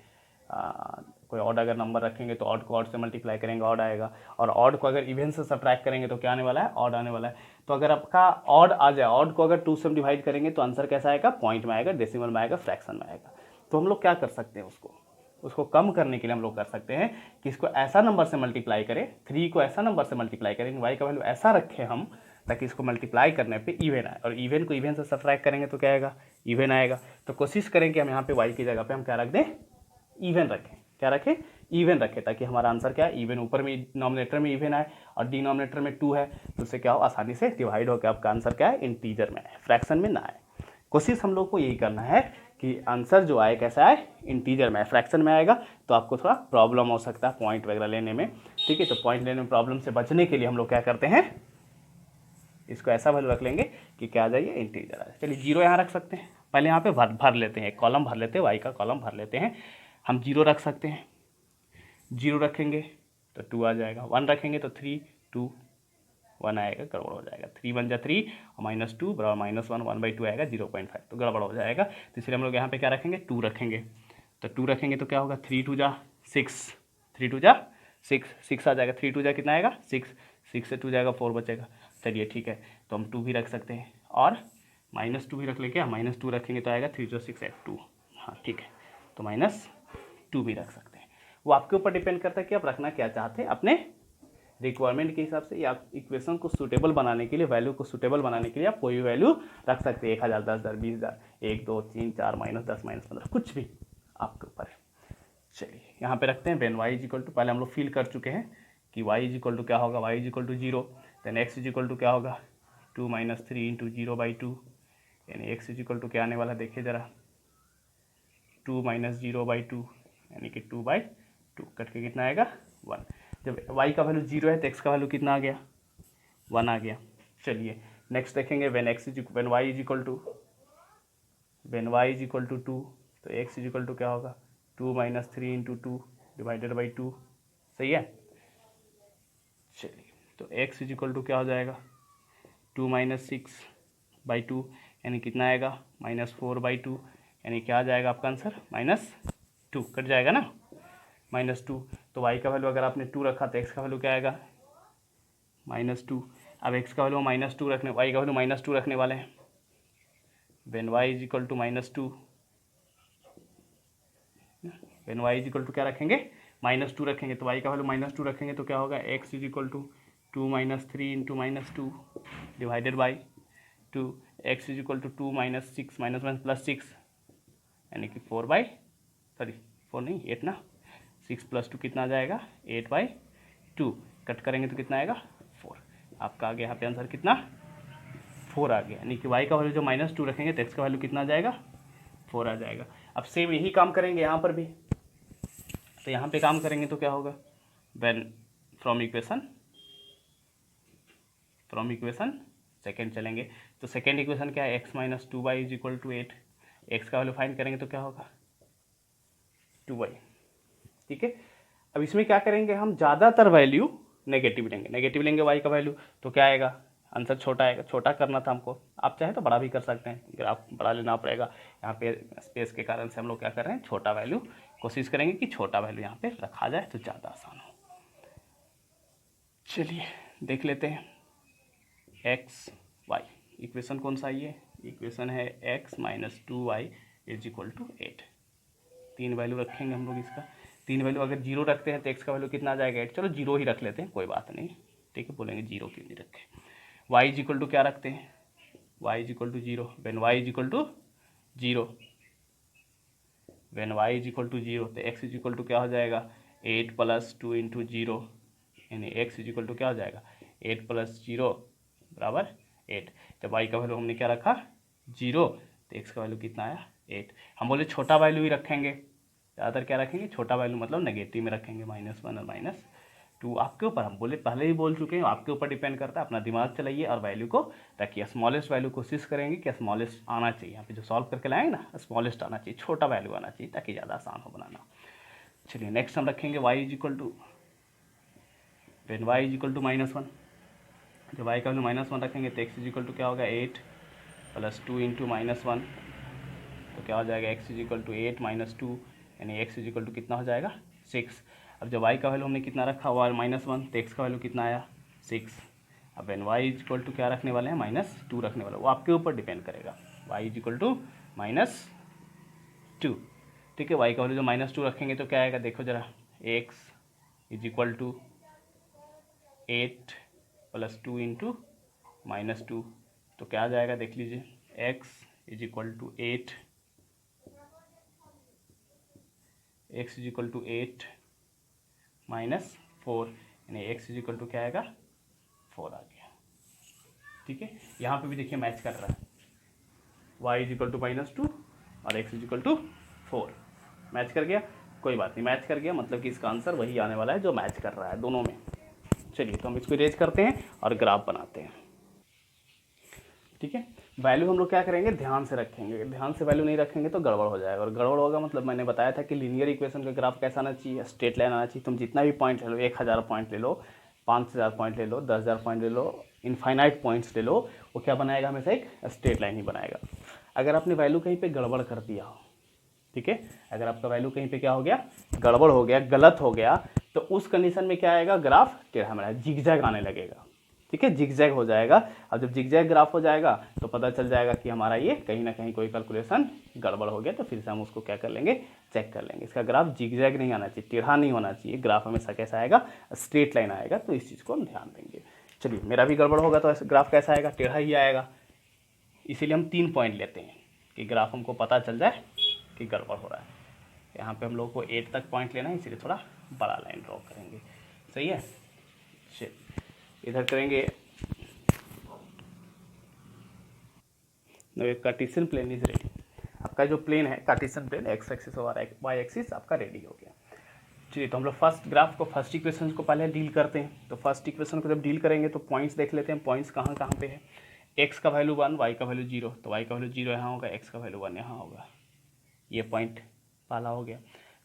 कोई ऑड अगर नंबर रखेंगे तो ऑड को ऑड से मल्टीप्लाई करेंगे, ऑड आएगा, और ऑड को अगर इवन से सब्ट्रैक्ट करेंगे तो क्या आने वाला है, ऑड आने वाला है। तो अगर आपका ऑड आ जाए, ऑड को अगर 2 से डिवाइड करेंगे तो आंसर कैसा आएगा, पॉइंट में आएगा, डेसिमल में आएगा, फ्रैक्शन में आएगा। तो हम लोग क्या कर सकते हैं, उसको कम करने के लिए हम लोग कर सकते हैं कि इसको ऐसा नंबर से मल्टीप्लाई करें, 3 को ऐसा नंबर से मल्टीप्लाई करें, वाई का वैल्यू ऐसा रखें हम, ताकि इसको मल्टीप्लाई करने पे इवन आए, और इवन को इवन से सब्ट्रैक्ट करेंगे तो क्या आएगा, इवन आएगा। तो कोशिश करें कि हम यहाँ पे वाई की जगह पे हम क्या रख दें, इवन रखें। क्या रखें, इवन रखें, ताकि हमारा आंसर क्या है, इवन, ऊपर में नॉमिनेटर में इवन आए और डिनोमिनेटर में 2 है, तो उससे क्या हो, आसानी से डिवाइड होकर आपका आंसर क्या है, इंटीजर में आए, फ्रैक्शन में ना आए। कोशिश हम लोग को यही करना है कि आंसर जो आए कैसा आए, इंटीजर में, फ्रैक्शन में आएगा तो आपको थोड़ा प्रॉब्लम हो सकता है पॉइंट वगैरह लेने में। ठीक है, तो पॉइंट लेने में प्रॉब्लम से बचने के लिए हम लोग क्या करते हैं, इसको ऐसा वैल्यू रख लेंगे कि क्या आ जाइए, इंटीजर आ जाए। चलिए 0 यहाँ रख सकते हैं, पहले यहाँ पे भर लेते हैं, एक कॉलम भर लेते हैं, वाई का कॉलम भर लेते हैं। हम 0 रख सकते हैं, 0 रखेंगे तो 2 आ जाएगा, 1 रखेंगे तो 3, 2, 1 आएगा, गड़बड़ हो जाएगा, 3 × 3 और -2 बराबर -1, 1/2 आएगा, 0.5, तो गड़बड़ हो जाएगा। तो इसलिए हम लोग यहाँ पे क्या रखेंगे, 2 रखेंगे। तो 2 रखेंगे तो क्या होगा, 3 × 2 = 6, 3 × 2 = 6 आ जाएगा, 3 × 2 कितना आएगा, 6 से 2 जाएगा, 4 बचेगा। चलिए ठीक है, तो हम 2 भी रख सकते हैं और -2 भी रख लेंगे, -2 रखेंगे तो आएगा 3 × 6 = 2। हाँ ठीक है, तो -2 भी रख सकते हैं। वो आपके ऊपर डिपेंड करता है कि आप रखना क्या चाहते हैं, अपने रिक्वायरमेंट के हिसाब से, या इक्वेशन को सूटेबल बनाने के लिए, वैल्यू को सूटेबल बनाने के लिए आप कोई भी वैल्यू रख सकते हैं, 1000, 10,000, 20,000, 1, 2, 3, 4, -10, -15, कुछ भी आपके ऊपर है। चलिए यहाँ पे रखते हैं, वेन y = पहले हम लोग फील कर चुके हैं कि y = क्या होगा, y = 0, देन x = क्या होगा, 2 - 3 × 0/2, यानी x = क्या आने वाला, देखिए ज़रा, 2 - 0/2 यानी कि 2/2, कट के कितना आएगा, 1। जब y का वैल्यू 0 है तो x का वैल्यू कितना आ गया, 1 आ गया। चलिए नेक्स्ट देखेंगे, वेन y = 2, तो x = क्या होगा, 2 - 3 × 2 / 2, सही है। चलिए तो x = क्या हो जाएगा, 2 - 6/2 यानी कितना आएगा, -4/2, यानी क्या आ जाएगा आपका आंसर, -2, कट जाएगा ना, -2। तो y का वैल्यू अगर आपने 2 रखा तो x का वैल्यू क्या आएगा, -2। अब x का वैल्यू -2 रखने, y का वैल्यू -2 रखने वाले हैं, वेन y = -2, वेन y = क्या रखेंगे, -2 रखेंगे, तो y का वैल्यू -2 रखेंगे तो क्या होगा, x = 2 - 3 × -2 / 2, x = 2 - 6 -1 + 6 यानी कि 4 नहीं 8 ना, 6 + 2 कितना आ जाएगा, 8/2, कट करेंगे तो कितना आएगा, 4। आपका आ गया यहाँ पे आंसर कितना, 4 आ गया, यानी कि y का वैल्यू जो -2 रखेंगे तो x का वैल्यू कितना आ जाएगा, 4 आ जाएगा। अब सेम यही काम करेंगे यहाँ पर भी, तो यहाँ पे काम करेंगे तो क्या होगा, वेन फ्रॉम इक्वेशन सेकेंड चलेंगे, तो सेकेंड इक्वेशन क्या है, x - 2y = 8, x का वैल्यू फाइंड करेंगे तो क्या होगा, 2y। ठीक है, अब इसमें क्या करेंगे, हम ज़्यादातर वैल्यू नेगेटिव लेंगे y का वैल्यू, तो क्या आएगा, आंसर छोटा आएगा। छोटा करना था हमको, आप चाहे तो बड़ा भी कर सकते हैं, ग्राफ बड़ा लेना पड़ेगा। यहाँ पे स्पेस के कारण से हम लोग क्या कर रहे हैं, छोटा वैल्यू, कोशिश करेंगे कि छोटा वैल्यू यहाँ पे रखा जाए तो ज़्यादा आसान हो। चलिए देख लेते हैं, x y, इक्वेशन कौन सा है, ये इक्वेशन है x - 2y = 8। 3 वैल्यू रखेंगे हम लोग इसका, 3 वैल्यू अगर 0 रखते हैं तो x का वैल्यू कितना आ जाएगा, 8। चलो 0 ही रख लेते हैं, कोई बात नहीं, ठीक है, बोलेंगे 0 क्यों नहीं रखे। y = क्या रखते हैं, y is equal to zero, when y is equal to zero, when y is equal to zero, तो एक्स इज इक्वल टू क्या हो जाएगा 8 प्लस 2 इंटू जीरो, यानी एक्स इज इक्वल टू क्या हो जाएगा 8 प्लस जीरो बराबर 8। तो वाई का वैल्यू हमने क्या रखा 0, तो एक्स का वैल्यू कितना आया 8। हम बोले छोटा वैल्यू ही रखेंगे, ज़्यादातर क्या रखेंगे छोटा वैल्यू, मतलब नेगेटिव में रखेंगे -1 और -2, आपके ऊपर। हम बोले पहले ही बोल चुके हैं, आपके ऊपर डिपेंड करता है, अपना दिमाग चलाइए और वैल्यू को रखिए। स्मॉलेस्ट वैल्यू कोशिश करेंगे कि स्मॉलेस्ट आना चाहिए, यहाँ पे जो सॉल्व करके लाएंगे ना स्मॉलेस्ट आना चाहिए, छोटा वैल्यू आना चाहिए ताकि ज़्यादा आसान हो बनाना। चलिए नेक्स्ट हम रखेंगे y is equal to, when y is equal to -1, जब वाई का वैल्यू -1 रखेंगे तो एक्स इज इक्वल टू क्या होगा 8 प्लस 2 इंटू -1, तो क्या हो जाएगा एक्स इज इक्वल टू 8 - 2, यानी एक्स इज इक्वल टू कितना हो जाएगा 6। अब जब वाई का वैल्यू हमने कितना रखा हुआ -1, तो एक्स का वैल्यू कितना आया 6। अब when y is equal to क्या रखने वाले हैं -2 रखने वाले, वो आपके ऊपर डिपेंड करेगा। वाई इज इक्वल टू -2, ठीक है। वाई का वैल्यू जो -2 रखेंगे तो क्या आएगा देखो ज़रा, x is equal to 8 plus 2 into -2, तो क्या आ जाएगा देख लीजिए, x is equal to 8, x is equal to 8 -4, यानी एक्स इज इक्वल टू क्या आएगा 4 आ गया, ठीक है। यहाँ पे भी देखिए मैच कर रहा है, वाई इज इक्वल टू -2 और x is equal to 4, match कर गया, कोई बात नहीं, मैच कर गया मतलब कि इसका आंसर वही आने वाला है जो मैच कर रहा है दोनों में। चलिए तो हम इसको इरेज करते हैं और ग्राफ बनाते हैं, ठीक है। वैल्यू हम लोग क्या करेंगे ध्यान से रखेंगे, ध्यान से वैल्यू नहीं रखेंगे तो गड़बड़ हो जाएगा, और गड़बड़ होगा मतलब मैंने बताया था कि लीनियर इक्वेशन का ग्राफ कैसा आना चाहिए, स्ट्रेट लाइन आना चाहिए। तुम जितना भी पॉइंट ले लो, 1000 पॉइंट ले लो, 5000 पॉइंट ले लो, 10,000 पॉइंट ले लो, इनफाइनाइट पॉइंट्स ले लो, वो क्या बनाएगा हमेशा एक स्ट्रेट लाइन ही बनाएगा। अगर आपने वैल्यू कहीं पर गड़बड़ कर दिया हो, ठीक है, अगर आपका वैल्यू कहीं पे क्या हो गया गड़बड़ हो गया, गलत हो गया, तो उस कंडीशन में क्या आएगा ग्राफ टेढ़ा मेढ़ा जिगजैग आने लगेगा, ठीक है, जिगजैग हो जाएगा। अब जब जिगजैग ग्राफ हो जाएगा तो पता चल जाएगा कि हमारा ये कहीं ना कहीं कोई कैलकुलेशन गड़बड़ हो गया, तो फिर से हम उसको क्या कर लेंगे चेक कर लेंगे। इसका ग्राफ जिगजैग नहीं आना चाहिए, टेढ़ा नहीं होना चाहिए, ग्राफ हमेशा कैसा आएगा स्ट्रेट लाइन आएगा, तो इस चीज़ को हम ध्यान देंगे। चलिए मेरा भी गड़बड़ होगा तो ग्राफ कैसा आएगा टेढ़ा ही आएगा, इसीलिए हम 3 पॉइंट लेते हैं कि ग्राफ हमको पता चल जाए कि गड़बड़ हो रहा है। यहाँ पे हम लोग को 8 तक पॉइंट लेना है, इसीलिए थोड़ा बड़ा लाइन ड्रॉ करेंगे, सही है। चलिए इधर करेंगे, कार्टेशियन प्लेन इज रेडी, आपका जो प्लेन है कार्टेशियन प्लेन एक्स एक्सिस और वाई एक्सिस आपका रेडी हो गया। चलिए तो हम लोग फर्स्ट ग्राफ को, फर्स्ट इक्वेशन को पहले डील करते हैं। तो फर्स्ट इक्वेशन को जब डील करेंगे तो पॉइंट्स देख लेते हैं, पॉइंट्स कहाँ कहाँ पे है। एक्स का वैल्यू 1, वाई का वैल्यू 0, तो वाई का वैल्यू 0 यहाँ होगा, एक्स का वैल्यू 1 यहाँ होगा, ये पॉइंट पहला हो गया।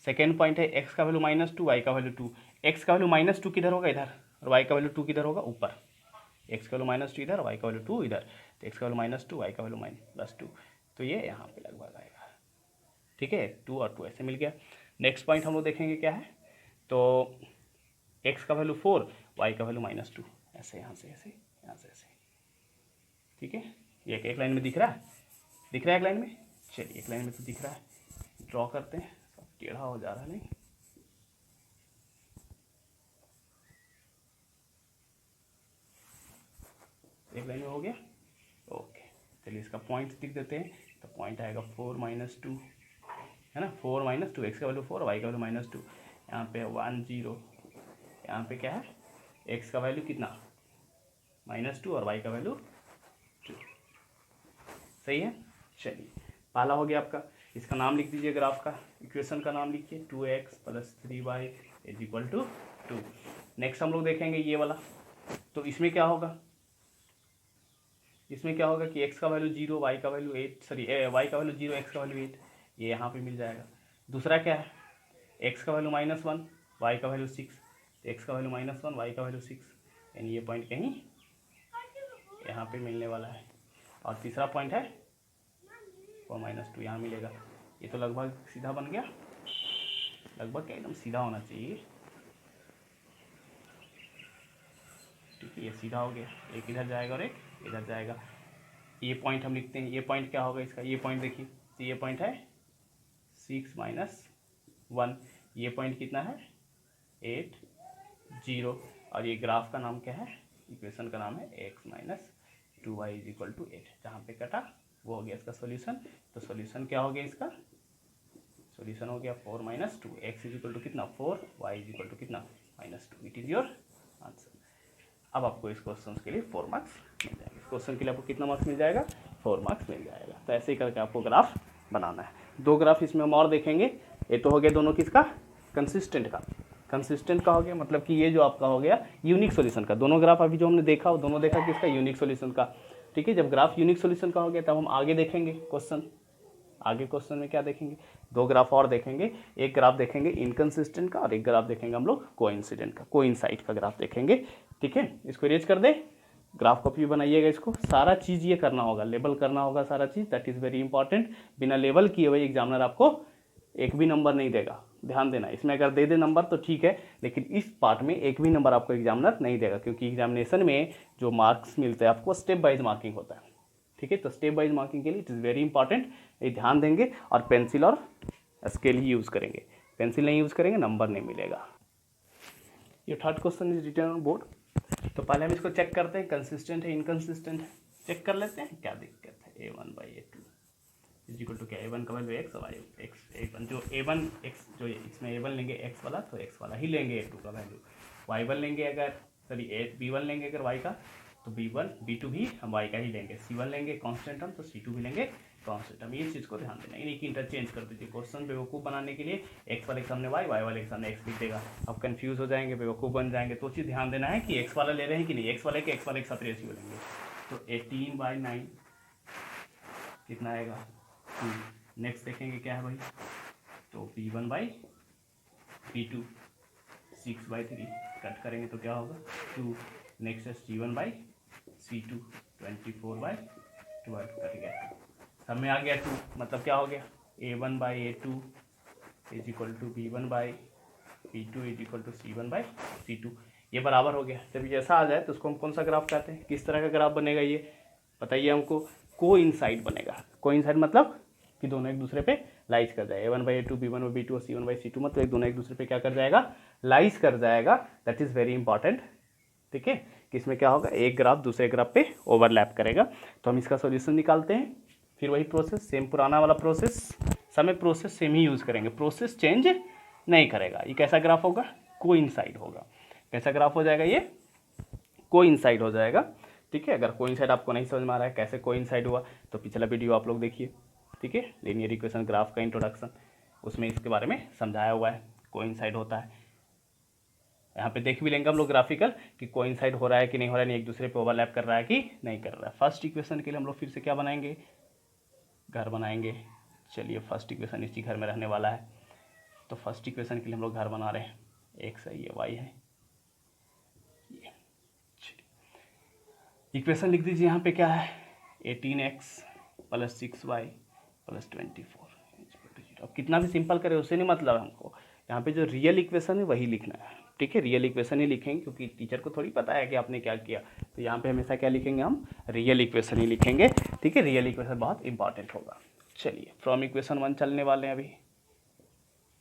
सेकेंड पॉइंट है एक्स का वैल्यू -2, वाई का वैल्यू 2, एक्स का वैल्यू -2 किधर होगा इधर, और वाई का वैल्यू 2 किधर होगा ऊपर, एक्स का वैल्यू -2 इधर, वाई का वैल्यू 2 इधर, तो एक्स का वैल्यू -2, वाई का वैल्यू +2, तो ये यहाँ पे लगभग आएगा, ठीक है, 2 और 2 ऐसे मिल गया। नेक्स्ट पॉइंट हम लोग देखेंगे क्या है, तो एक्स का वैल्यू 4, वाई का वैल्यू -2, ऐसे यहाँ से ऐसे, यहाँ से ऐसे, ठीक है। ये एक लाइन में दिख रहा है, दिख रहा है एक लाइन में, चलिए एक लाइन में तो दिख रहा है, ड्रॉ करते हैं, सब टेढ़ा हो जा रहा है नहीं, एक लाइन में हो गया, ओके। चलिए इसका पॉइंट लिख देते हैं, तो पॉइंट आएगा 4 - 2, है ना, 4 - 2, एक्स का वैल्यू 4, वाई का वैल्यू -2, यहाँ पे 1 0, यहाँ पे क्या है एक्स का वैल्यू कितना -2 और वाई का वैल्यू 2, सही है। चलिए पहला हो गया आपका, इसका नाम लिख दीजिए, ग्राफ का इक्वेशन का नाम लिखिए 2x + 3y = 2। नेक्स्ट हम लोग देखेंगे ये वाला, तो इसमें क्या होगा, इसमें क्या होगा कि x का वैल्यू 0, वाई का वैल्यू 8, सॉरी वाई का वैल्यू 0, एक्स का वैल्यू 8, ये यहाँ पे मिल जाएगा। दूसरा क्या है, x का वैल्यू -1, वाई का वैल्यू 6, तो x का वैल्यू -1, वाई का वैल्यू 6, यानी ये पॉइंट कहीं यहाँ पे मिलने वाला है। और तीसरा पॉइंट है 4 - 2, यहाँ मिलेगा। ये तो लगभग सीधा बन गया, लगभग क्या एकदम सीधा होना चाहिए, ठीक है, ये सीधा हो गया, एक इधर जाएगा और एक इधर जाएगा। ये पॉइंट हम लिखते हैं, ये पॉइंट क्या होगा इसका, ये पॉइंट देखिए, तो ये पॉइंट है 6 - 1, ये पॉइंट कितना है 8 0, और ये ग्राफ का नाम क्या है, इक्वेशन का नाम है x - 2, 2y is equal to 8, जहाँ पे कटा वो हो गया इसका सॉल्यूशन। तो सॉल्यूशन क्या हो गया इसका, सॉल्यूशन हो गया 4 minus 2, x is equal to कितना 4, वाई इज इक्वल टू कितना -2, इट इज़ योर आंसर। अब आपको इस क्वेश्चन के लिए 4 मार्क्स मिल जाएंगे। इस क्वेश्चन के लिए आपको कितना मार्क्स मिल जाएगा, 4 मार्क्स मिल जाएगा। तो ऐसे ही करके आपको ग्राफ बनाना है। 2 ग्राफ इसमें हम और देखेंगे। ये तो हो गया दोनों किसका, कंसिस्टेंट का। कंसिस्टेंट का हो गया मतलब कि ये जो आपका हो गया यूनिक सॉल्यूशन का। दोनों ग्राफ अभी जो हमने देखा वो दोनों देखा किसका, यूनिक सॉल्यूशन का। ठीक है, जब ग्राफ यूनिक सॉल्यूशन का हो गया तब हम आगे देखेंगे क्वेश्चन। आगे क्वेश्चन में क्या देखेंगे, 2 ग्राफ और देखेंगे। एक ग्राफ देखेंगे इनकंसिस्टेंट का और एक ग्राफ देखेंगे हम लोग कोइंसिडेंट का, कोइंसाइड का ग्राफ देखेंगे। ठीक है, इसको इरेज कर दे, ग्राफ कॉपी बनाइएगा। इसको सारा चीज़ ये करना होगा, लेबल करना होगा सारा चीज़, दैट इज़ वेरी इंपॉर्टेंट। बिना लेबल किए हुए एग्जामिनर आपको एक भी नंबर नहीं देगा, ध्यान देना। इसमें अगर दे दे नंबर तो ठीक है, लेकिन इस पार्ट में एक भी नंबर आपको एग्जामिनर नहीं देगा, क्योंकि एग्जामिनेशन में जो मार्क्स मिलते हैं आपको स्टेप वाइज मार्किंग होता है। ठीक है, तो स्टेप वाइज मार्किंग के लिए इट इज़ वेरी इंपॉर्टेंट, ये ध्यान देंगे। और पेंसिल और स्केल ही यूज़ करेंगे, पेंसिल नहीं यूज़ करेंगे नंबर नहीं मिलेगा। ये third question is written on board. तो पहले हम इसको चेक करते हैं, कंसिस्टेंट है इनकंसिस्टेंट है, चेक कर लेते हैं क्या दिक्कत है। a1/a2 इज इक्वल टू क्या, a1 का वैल्यू x और x a1 जो a1 x जो इसमें a1 लेंगे x वाला तो x वाला ही लेंगे, a2 का वैल्यू y1 लेंगे अगर सॉरी b1 लेंगे अगर y का तो b1 b2 भी हम y का ही लेंगे, c1 लेंगे कांस्टेंट हम तो c2 भी लेंगे कांस्टेंट हम। ये चीज़ को ध्यान देना, इन्हीं की इंटरचेंज कर दीजिए। क्वेश्चन बेवकूफ़ बनाने के लिए x वाले के सामने y, y वाले के सामने x लिख देगा, अब कंफ्यूज हो जाएंगे, बेवकूफ़ बन जाएंगे। तो चीज़ ध्यान देना है कि x वाला ले रहे हैं कि नहीं, x वाले के साथ रेशियो लेंगे। तो 18/9 कितना आएगा 2। नेक्स्ट देखेंगे क्या है भाई, तो b1/b2 6/3 कट करेंगे तो क्या होगा 2। नेक्स्ट है c1/c2 24/12 कट गया, सब में आ गया 2, मतलब क्या हो गया a1/a2 is equal to b1/b2 is equal to c1/c2। ये बराबर हो गया। जब ऐसा आ जाए तो उसको हम कौन सा ग्राफ कहते हैं, किस तरह का ग्राफ बनेगा ये बताइए हमको। कोइंसाइड बनेगा। कोइंसाइड मतलब कि दोनों एक दूसरे पे लाइज कर जाए, a1/a2 b1/b2 और c1/c2 मतलब एक दोनों एक दूसरे पे क्या कर जाएगा, लाइज कर जाएगा। That is very important. ठीक है, कि इसमें क्या होगा, एक ग्राफ दूसरे ग्राफ पे ओवरलैप करेगा। तो हम इसका सॉल्यूशन निकालते हैं, फिर वही प्रोसेस, सेम पुराना वाला प्रोसेस, समय प्रोसेस सेम ही यूज़ करेंगे, प्रोसेस चेंज नहीं करेगा। ये कैसा ग्राफ होगा, कोइंसाइड होगा। कैसा ग्राफ हो जाएगा ये, कोइंसाइड हो जाएगा। ठीक है, अगर कोइंसाइड आपको नहीं समझ में आ रहा है कैसे कोइंसाइड हुआ तो पिछला वीडियो आप लोग देखिए। ठीक है, लीनियर इक्वेशन ग्राफ का इंट्रोडक्शन, उसमें इसके बारे में समझाया हुआ है, कोइंसाइड होता है। यहाँ पे देख भी लेंगे हम लोग ग्राफिकल कि कोइंसाइड हो रहा है कि नहीं हो रहा है, नहीं एक दूसरे पे ओवरलैप कर रहा है कि नहीं कर रहा है। फर्स्ट इक्वेशन के लिए हम लोग फिर से क्या बनाएंगे, घर बनाएंगे। चलिए फर्स्ट इक्वेशन इसी घर में रहने वाला है, तो फर्स्ट इक्वेशन के लिए हम लोग घर बना रहे हैं। x है, ये y है, ये इक्वेशन लिख दीजिए। यहाँ पे क्या है 18x + 6y + 24। अब कितना भी सिंपल करे उससे नहीं मतलब हमको, यहाँ पे जो रियल इक्वेशन है वही लिखना है। ठीक है, रियल इक्वेशन ही लिखेंगे क्योंकि टीचर को थोड़ी पता है कि आपने क्या किया, तो यहाँ पे हमेशा क्या लिखेंगे, हम रियल इक्वेशन ही लिखेंगे। ठीक है, रियल इक्वेशन बहुत इंपॉर्टेंट होगा। चलिए फ्रॉम इक्वेशन 1 चलने वाले हैं अभी,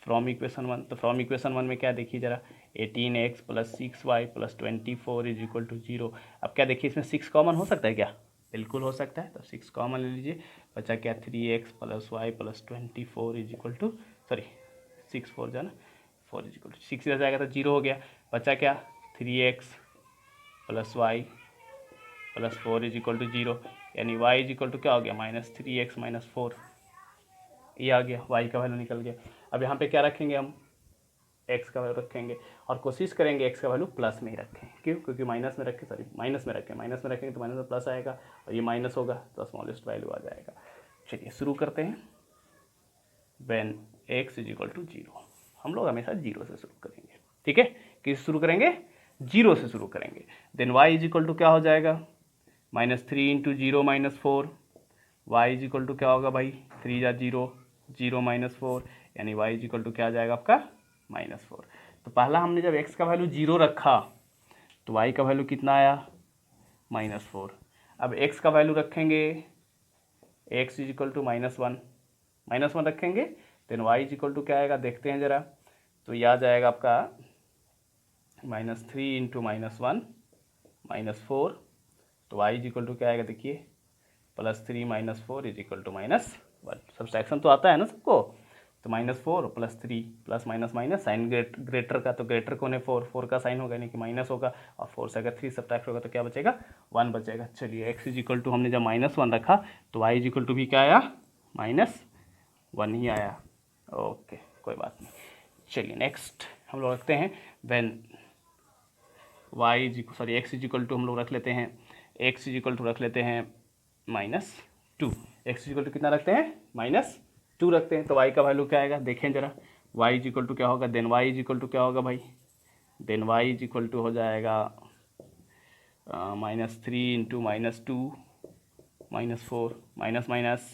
फ्रॉम इक्वेशन 1। तो फ्रॉम इक्वेशन 1 में क्या देखिए जरा, 18x + 6y + 24 is equal to 0। अब क्या देखिए इसमें 6 कॉमन हो सकता है क्या, बिल्कुल हो सकता है, तो 6 कॉमन ले लीजिए। बचा क्या 3x + y + 24 is equal to, sorry 6 4 जाना 4 इज इक्वल टू 6 इधर जाएगा तो 0 हो गया। बचा क्या 3x + y + 4 is equal to 0, यानी y इज इक्वल टू क्या हो गया -3x - 4, ये आ गया, y का वैल्यू निकल गया। अब यहाँ पे क्या रखेंगे हम, x का वैल्यू रखेंगे और कोशिश करेंगे x का वैल्यू प्लस में ही रखें। क्यों, क्योंकि माइनस में रखें, सॉरी माइनस में रखेंगे तो माइनस में प्लस आएगा और ये माइनस होगा तो स्मॉलेस्ट वैल्यू आ जाएगा। चलिए शुरू करते हैं। When x is equal to 0, हम लोग हमेशा 0 से शुरू करेंगे। ठीक है, किस शुरू करेंगे, 0 से शुरू करेंगे। Then y is equal to क्या हो जाएगा, -3 × 0 - 4, y इज इक्वल टू क्या होगा भाई 3 × 0 0 - 4, यानी y इज इक्वल टू क्या आ जाएगा आपका -4। तो पहला हमने जब x का वैल्यू 0 रखा तो y का वैल्यू कितना आया -4। अब x का वैल्यू रखेंगे, x इज इक्वल टू -1 रखेंगे, then y is equal to क्या आएगा देखते हैं ज़रा। तो यह आ जाएगा आपका -3 × -1 -4, तो y इज इक्वल टू क्या आएगा देखिए, +3 - 4 इज इक्वल टू -1। सब्सट्रैक्शन तो आता है ना सबको, तो -4 +3 plus minus minus, sign greater का तो ग्रेटर कौन है 4 का साइन होगा यानी कि माइनस होगा, और 4 से अगर 3 सब्ट्रैक्ट होगा तो क्या बचेगा 1 बचेगा। चलिए x इज इक्वल टू हमने जब -1 रखा तो y इज इक्वल टू भी क्या आया -1 ही आया। ओके कोई बात नहीं। चलिए नेक्स्ट हम लोग रखते हैं when x is equal to हम लोग रख लेते हैं, x इज इक्वल टू रख लेते हैं -2। x इज इक्वल टू कितना रखते हैं -2 रखते हैं, तो y का वैल्यू क्या आएगा देखें जरा, y इज इक्वल टू क्या होगा, then y is equal to क्या होगा भाई, then y is equal to हो जाएगा -3 × -2 -4 माइनस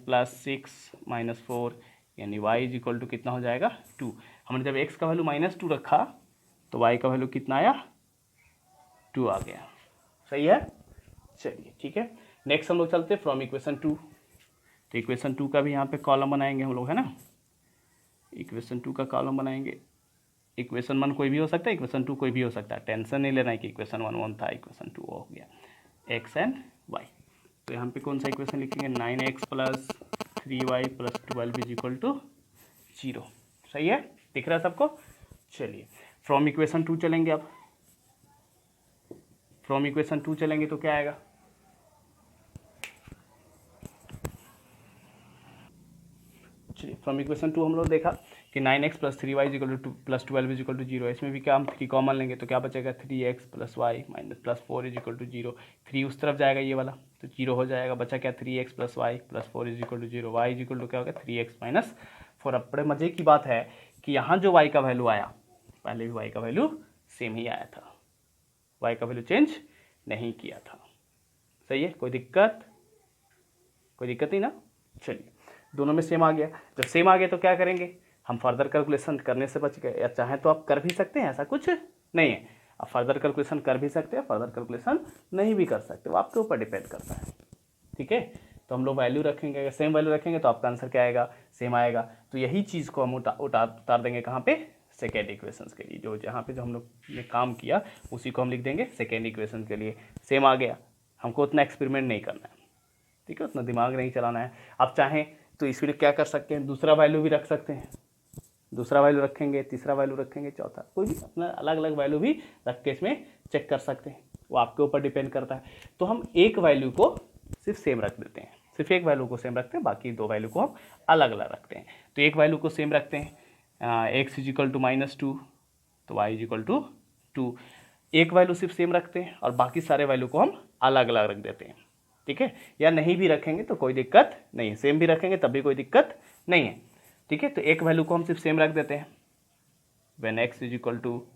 +6 -4 यानी y इज इक्वल टू कितना हो जाएगा 2। हमने जब x का वैल्यू -2 रखा तो y का वैल्यू कितना आया 2 आ गया। सही है, चलिए ठीक है। नेक्स्ट हम लोग चलते हैं फ्रॉम इक्वेशन 2। तो इक्वेशन 2 का भी यहाँ पे कॉलम बनाएंगे हम लोग, है ना। इक्वेशन 2 का कॉलम बनाएंगे। इक्वेशन 1 कोई भी हो सकता है, इक्वेशन 2 कोई भी हो सकता है, टेंशन नहीं लेना है कि इक्वेशन 1 था, इक्वेशन 2 हो गया x एंड y। तो यहाँ पे कौन सा इक्वेशन लिखेंगे, 9x + 3y + 12 is equal to 0। सही है, दिख रहा है सबको। चलिए फ्रॉम इक्वेशन 2 चलेंगे, अब फ्रॉम इक्वेशन 2 चलेंगे तो क्या आएगा, चलिए फ्रॉम इक्वेशन 2 हम लोग देखा कि 9x + 3y + 12 is equal to 0। इसमें भी क्या हम 3 कॉमन लेंगे तो क्या बचेगा, 3x + y - +4 is equal to 0। 3 उस तरफ जाएगा ये वाला तो 0 हो जाएगा, बचा क्या 3x + y + 4 is equal to 0। y is equal to क्या होगा 3x - 4। अब बड़े मज़े की बात है कि यहाँ जो y का वैल्यू आया, पहले भी y का वैल्यू सेम ही आया था, y का वैल्यू चेंज नहीं किया था। सही है, कोई दिक्कत नहीं ना। चलिए दोनों में सेम आ गया, जब सेम आ गया तो क्या करेंगे, हम फर्दर कैलकुलेशन करने से बच गए, या चाहे तो आप कर भी सकते हैं, ऐसा कुछ नहीं है, आप फर्दर कैलकुलेशन कर भी सकते हैं, फर्दर कैलकुलेशन नहीं भी कर सकते, वो आपके ऊपर डिपेंड करता है। ठीक है, तो हम लोग वैल्यू रखेंगे, अगर सेम वैल्यू रखेंगे तो आपका आंसर क्या आएगा, सेम आएगा। तो यही चीज़ को हम उतार देंगे कहाँ पे, सेकेंड इक्वेशन के लिए, जो जहाँ पे जो हम लोग ने काम किया उसी को हम लिख देंगे सेकेंड इक्वेशन के लिए। सेम आ गया, हमको उतना एक्सपेरिमेंट नहीं करना है, ठीक है, उतना दिमाग नहीं चलाना है। आप चाहें तो इसके क्या कर सकते हैं, दूसरा वैल्यू भी रख सकते हैं, दूसरा वैल्यू रखेंगे, तीसरा वैल्यू रखेंगे, चौथा, कोई भी अपना अलग अलग वैल्यू भी रख के इसमें चेक कर सकते हैं, वो आपके ऊपर डिपेंड करता है। तो हम एक वैल्यू को सिर्फ सेम रख देते हैं, सिर्फ एक वैल्यू को सेम रखते हैं, बाकी दो वैल्यू को हम अलग अलग रखते हैं। तो एक वैल्यू को सेम रखते हैं, x इज इक्वल टू -2 तो y इज इक्वल टू 2। एक वैल्यू सिर्फ सेम रखते हैं और बाकी सारे वैल्यू को हम अलग अलग रख देते हैं, ठीक है, या नहीं भी रखेंगे तो कोई दिक्कत नहीं है, सेम भी रखेंगे तब भी कोई दिक्कत नहीं है, ठीक है। तो एक वैल्यू को हम सिर्फ सेम रख देते हैं, when x is equal to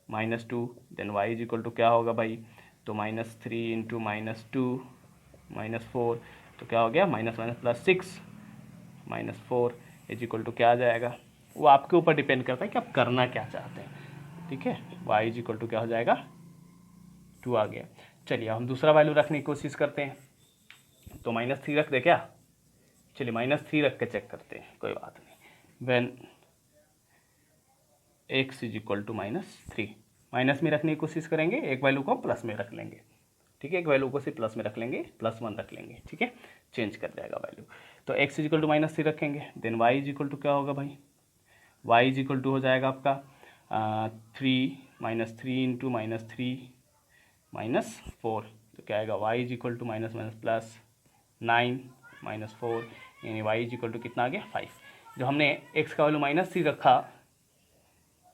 -2 then y is equal to क्या होगा भाई, तो -3 × -2 -4 तो क्या हो गया -6 -4 इज इक्वल टू क्या आ जाएगा, वो आपके ऊपर डिपेंड करता है कि आप करना क्या चाहते हैं, ठीक है। y इज इक्वल टू क्या हो जाएगा 2 आ गया। चलिए हम दूसरा वैल्यू रखने की कोशिश करते हैं, तो -3 रख दे क्या, चलिए -3 रख के चेक करते हैं, कोई बात नहीं। When x is equal to -3, minus में रखने की कोशिश करेंगे, एक वैल्यू को प्लस में रख लेंगे, ठीक है, एक वैल्यू को सिर्फ प्लस में रख लेंगे, +1 रख लेंगे, ठीक है, चेंज कर जाएगा वैल्यू। तो x इज इक्वल टू -3 रखेंगे, then y is equal to क्या होगा भाई, y इज इक्वल टू हो जाएगा आपका 3 -3 × -3 -4 तो क्या आएगा, y इज इक्वल टू -9 -4 यानी y इज इक्वल टू कितना आ गया 5। जो हमने x का वैल्यू -3 रखा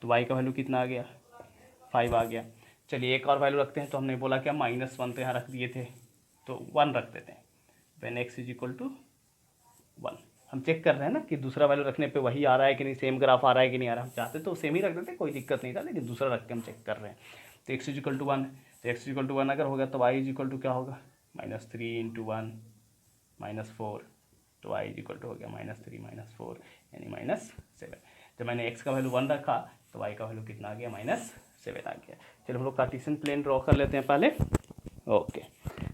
तो y का वैल्यू कितना आ गया 5 आ गया। चलिए एक और वैल्यू रखते हैं, तो हमने बोला क्या -1 तो यहाँ रख दिए थे, तो 1 रख देते हैं, when x is equal to 1। हम चेक कर रहे हैं ना कि दूसरा वैल्यू रखने पे वही आ रहा है कि नहीं, सेम ग्राफ आ रहा है कि नहीं आ रहा, हम चाहते तो सेम ही रख देते, कोई दिक्कत नहीं था, लेकिन दूसरा रख के हम चेक कर रहे हैं। तो x इज इक्वल टू 1, तो x इज इक्वल टू 1 अगर होगा तो y इज इक्वल टू क्या होगा, -3 × 1 -4 तो y इज इक्वल टू हो गया -3 -4 यानी -7। जब मैंने x का वैल्यू 1 रखा तो y का वैल्यू कितना आ गया -7 आ गया। चलिए हम लोग कार्टेशियन प्लेन ड्रॉ कर लेते हैं पहले। ओके,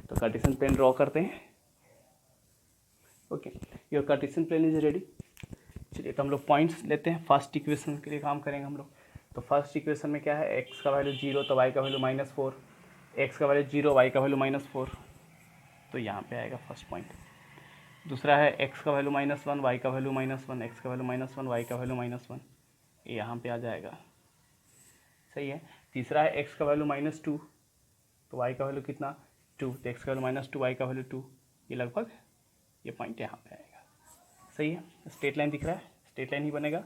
तो कार्टेशियन प्लेन ड्रॉ करते हैं। Okay, your cartesian plane is ready. चलिए तो हम लोग पॉइंट्स लेते हैं, फर्स्ट इक्वेशन के लिए काम करेंगे हम लोग। तो फर्स्ट इक्वेशन में क्या है, x का वैल्यू 0 तो y का वैल्यू -4, एक्स का वैल्यू 0, वाई का वैल्यू -4, तो यहाँ पे आएगा फर्स्ट पॉइंट। दूसरा है एक्स का वैल्यू -1, वाई का वैल्यू -1, एक्स का वैल्यू -1, वाई का वैल्यू -1, ये यहाँ पे आ जाएगा, सही है। तीसरा है एक्स का वैल्यू -2, तो वाई का वैल्यू कितना 2, तो एक्स का वैल्यू -2, वाई का वैल्यू 2, ये लगभग ये पॉइंट यहाँ पे आएगा, सही है। स्ट्रेट लाइन दिख रहा है, स्ट्रेट लाइन ही बनेगा।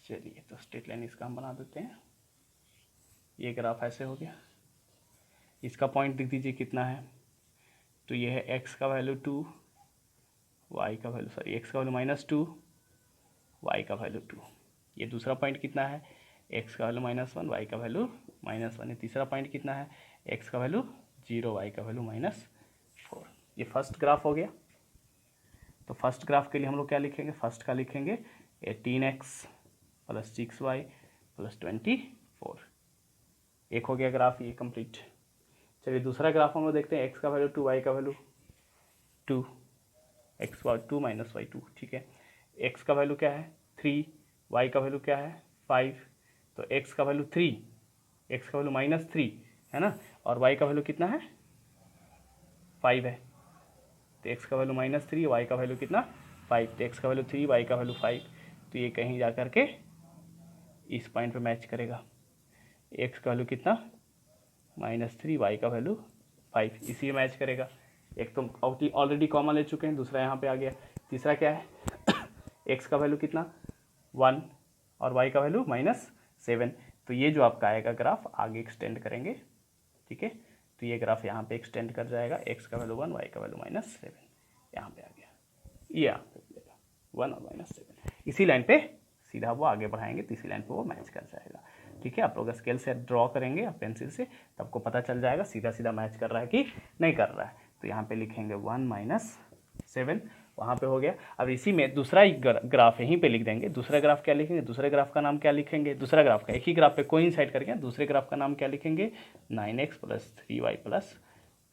चलिए तो स्ट्रेट लाइन इसका हम बना देते हैं। ये ग्राफ ऐसे हो गया, इसका पॉइंट दिख दीजिए कितना है, तो ये है एक्स का वैल्यू 2, वाई का वैल्यू सॉरी एक्स का वैल्यू -2, वाई का वैल्यू 2। ये दूसरा पॉइंट कितना है, एक्स का वैल्यू -1, वाई का वैल्यू -1। तीसरा पॉइंट कितना है, एक्स का वैल्यू 0, वाई का वैल्यू -4। ये फर्स्ट ग्राफ हो गया। तो फर्स्ट ग्राफ के लिए हम लोग क्या लिखेंगे, फर्स्ट का लिखेंगे 18x + 6y + 24। एक हो गया ग्राफ ये कंप्लीट। चलिए दूसरा ग्राफ हम लोग देखते हैं, एक्स का वैल्यू 2, वाई का वैल्यू 2, एक्स 2 - वाई 2, ठीक है। एक्स का वैल्यू क्या है 3, वाई का वैल्यू क्या है 5, तो एक्स का वैल्यू 3, एक्स का वैल्यू -3 है ना, और वाई का वैल्यू कितना है 5 है, तो एक्स का वैल्यू -3, वाई का वैल्यू कितना 5, तो एक्स का वैल्यू 3, वाई का वैल्यू 5, तो ये कहीं जा कर के इस पॉइंट पे मैच करेगा। एक्स का वैल्यू कितना -3, वाई का वैल्यू 5, इसी में मैच करेगा। एक तो ऑलरेडी कॉमन ले चुके हैं, दूसरा यहाँ पे आ गया। तीसरा क्या है एक्स का वैल्यू कितना 1 और वाई का वैल्यू -7, तो ये जो आपका आएगा ग्राफ आगे एक्सटेंड करेंगे, ठीक है। तो ये ग्राफ यहाँ पे एक्सटेंड कर जाएगा, एक्स का वैल्यू 1, वाई का वैल्यू -7, यहाँ पे आ गया, ये यहाँ पे मिलेगा 1 और -7। इसी लाइन पे सीधा वो आगे बढ़ाएंगे, तीसरी लाइन पे वो मैच कर जाएगा, ठीक है। आप लोग स्केल से ड्रॉ करेंगे या पेंसिल से, तो आपको पता चल जाएगा सीधा सीधा मैच कर रहा है कि नहीं कर रहा है। तो यहाँ पे लिखेंगे 1 - 7, वहाँ पे हो गया। अब इसी में दूसरा एक ग्राफ यहीं पे लिख देंगे। दूसरा ग्राफ क्या लिखेंगे, दूसरे ग्राफ का नाम क्या लिखेंगे, दूसरा ग्राफ का एक ही ग्राफ पे कोइंसाइड करके दूसरे ग्राफ का नाम क्या लिखेंगे 9x + 3y +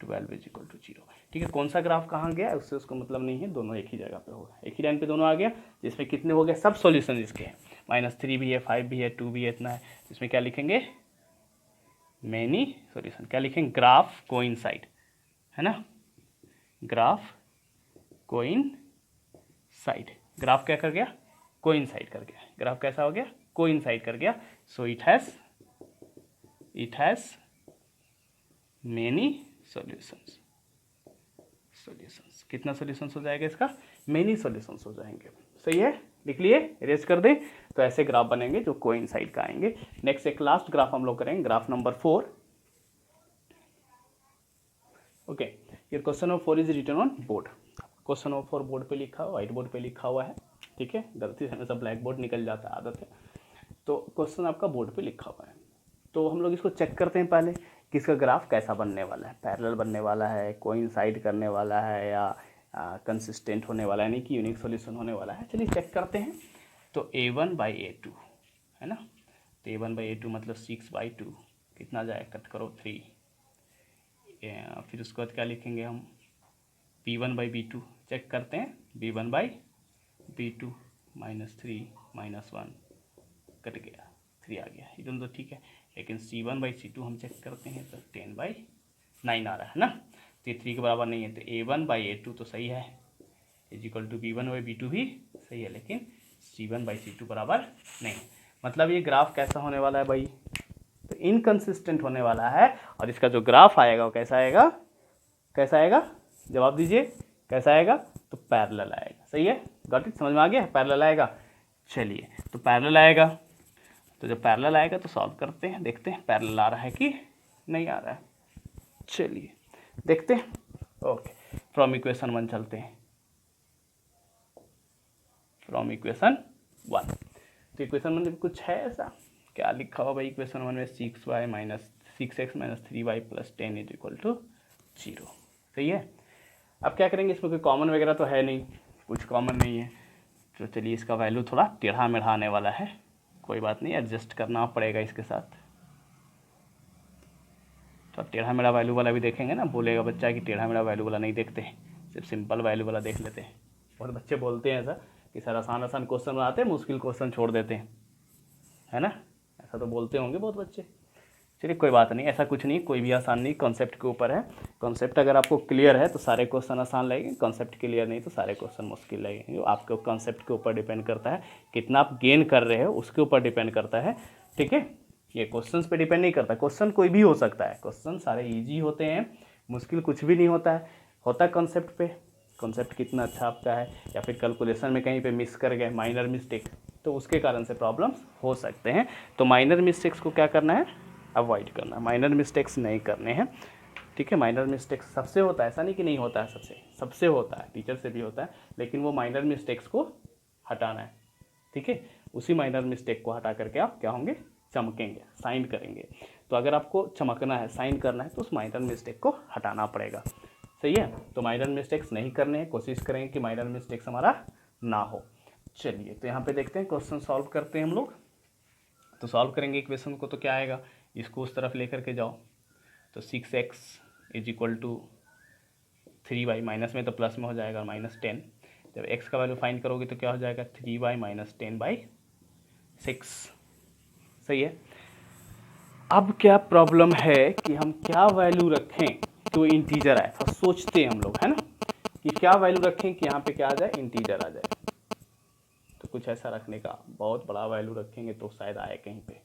12 = 0, ठीक है। कौन सा ग्राफ कहाँ गया उससे उसको मतलब नहीं है, दोनों एक ही जगह पे होगा, एक ही लाइन पे दोनों आ गया। जिसमें कितने हो गए सब सॉल्यूशन इसके हैं, -3 भी है, 5 भी है, 2 भी है, इतना है। इसमें क्या लिखेंगे मैनी सॉल्यूशन, क्या लिखेंगे ग्राफ कोइंसाइड, है ना, ग्राफ कोइंसाइड। ग्राफ क्या कर गया कोइंसाइड कर गया, ग्राफ कैसा हो गया कोइंसाइड कर गया। So it has many solutions. कितना सॉल्यूशंस हो जाएगा इसका, मेनी सॉल्यूशंस हो जाएंगे, सही है। लिख लिए, इरेज कर दें। तो ऐसे ग्राफ बनेंगे जो कोइंसाइड का आएंगे। नेक्स्ट एक लास्ट ग्राफ हम लोग करेंगे, ग्राफ नंबर 4। ओके, ये question number 4 is written on board. Question number 4 board पे लिखा हुआ, व्हाइट बोर्ड पे लिखा हुआ है, ठीक है। गलती से हमेशा ब्लैक बोर्ड निकल जाता है, आदत है। तो क्वेश्चन आपका बोर्ड पे लिखा हुआ है, तो हम लोग इसको चेक करते हैं पहले कि इसका ग्राफ कैसा बनने वाला है, पैरेलल बनने वाला है, कोइंसाइड करने वाला है, या कंसिस्टेंट होने वाला है, यानी कि यूनिक सॉल्यूशन होने वाला है। चलिए चेक करते हैं। तो a1/a2 है ना, तो a1/a2 मतलब 6/2, कितना जाए कट करो 3, फिर उसके बाद क्या लिखेंगे हम b1/b2, चेक करते हैं b1/b2 -3 -1 कट गया, 3 आ गया, इधर तो ठीक है। लेकिन c1/c2 हम चेक करते हैं तो 10/9 आ रहा है ना, तो 3 के बराबर नहीं है। तो a1/a2 तो सही है, = b1/b2 भी सही है, लेकिन c1/c2 बराबर नहीं है। मतलब ये ग्राफ कैसा होने वाला है भाई, तो इनकंसिस्टेंट होने वाला है। और इसका जो ग्राफ आएगा वो कैसा आएगा, कैसा आएगा जवाब दीजिए, कैसा आएगा, तो पैरेलल आएगा, सही है। गॉट इट, समझ में आ गया, पैरेलल आएगा। चलिए तो पैरेलल आएगा, तो जब पैरेलल आएगा तो सॉल्व करते हैं, देखते हैं पैरेलल आ रहा है कि नहीं आ रहा है। चलिए देखते हैं। ओके, फ्रॉम इक्वेशन 1 चलते हैं, फ्रॉम इक्वेशन 1। तो इक्वेशन 1 में कुछ है ऐसा, क्या लिखा हुआ भाई इक्वेशन 1 में 6x - 3y + 10 = 0, सही है। अब क्या करेंगे, इसमें कोई कॉमन वगैरह तो है नहीं, कुछ कॉमन नहीं है, तो चलिए इसका वैल्यू थोड़ा टेढ़ा मेढ़ा आने वाला है, कोई बात नहीं, एडजस्ट करना पड़ेगा इसके साथ। तो टेढ़ा मेढ़ा वैल्यू वाला भी देखेंगे ना, बोलेगा बच्चा कि टेढ़ा मेढ़ा वैल्यू वाला नहीं देखते, सिर्फ सिंपल वैल्यू वाला देख लेते हैं। बहुत बच्चे बोलते हैं ऐसा कि सर आसान आसान क्वेश्चन बनाते हैं, मुश्किल क्वेश्चन छोड़ देते हैं, है ना, ऐसा तो बोलते होंगे बहुत बच्चे। चलिए कोई बात नहीं, ऐसा कुछ नहीं, कोई भी आसान नहीं, कॉन्सेप्ट के ऊपर है। कॉन्सेप्ट अगर आपको क्लियर है तो सारे क्वेश्चन आसान लगेंगे, कॉन्सेप्ट क्लियर नहीं तो सारे क्वेश्चन मुश्किल लगेंगे। आपके कॉन्सेप्ट के ऊपर डिपेंड करता है, कितना आप गेन कर रहे हो उसके ऊपर डिपेंड करता है, ठीक है। ये क्वेश्चन पे डिपेंड नहीं करता, क्वेश्चन कोई भी हो सकता है, क्वेश्चन सारे ईजी होते हैं, मुश्किल कुछ भी नहीं होता है, होता है कॉन्सेप्ट पे, कॉन्सेप्ट कितना अच्छा आपका है, या फिर कैलकुलेशन में कहीं पे मिस कर गए, माइनर मिस्टेक, तो उसके कारण से प्रॉब्लम्स हो सकते हैं। तो माइनर मिस्टेक्स को क्या करना है, अवॉइड करना, माइनर मिस्टेक्स नहीं करने हैं, ठीक है। माइनर मिस्टेक्स सबसे होता है, ऐसा नहीं कि नहीं होता है, सबसे होता है, टीचर से भी होता है, लेकिन वो माइनर मिस्टेक्स को हटाना है, ठीक है। उसी माइनर मिस्टेक को हटा करके आप क्या होंगे, चमकेंगे, साइन करेंगे। तो अगर आपको चमकना है, साइन करना है, तो उस माइनर मिस्टेक को हटाना पड़ेगा, सही है। तो माइनर मिस्टेक्स नहीं करने हैं, कोशिश करेंगे कि माइनर मिस्टेक्स हमारा ना हो। चलिए तो यहाँ पे देखते हैं, क्वेश्चन सॉल्व करते हैं हम लोग। तो सॉल्व करेंगे इक्वेशन को, तो क्या आएगा, इसको उस तरफ लेकर के जाओ, तो 6x is equal to 3y, minus में तो प्लस में हो जाएगा, -10। जब x का वैल्यू फाइंड करोगे तो क्या हो जाएगा, 3y माइनस 10/6, सही है। अब क्या प्रॉब्लम है कि हम क्या वैल्यू रखें कि वो इंटीजर आए, तो सोचते हैं हम लोग, है ना, कि क्या वैल्यू रखें कि यहाँ पे क्या आ जाए, इंटीजर आ जाए। तो कुछ ऐसा रखने का, बहुत बड़ा वैल्यू रखेंगे तो शायद आए कहीं पे,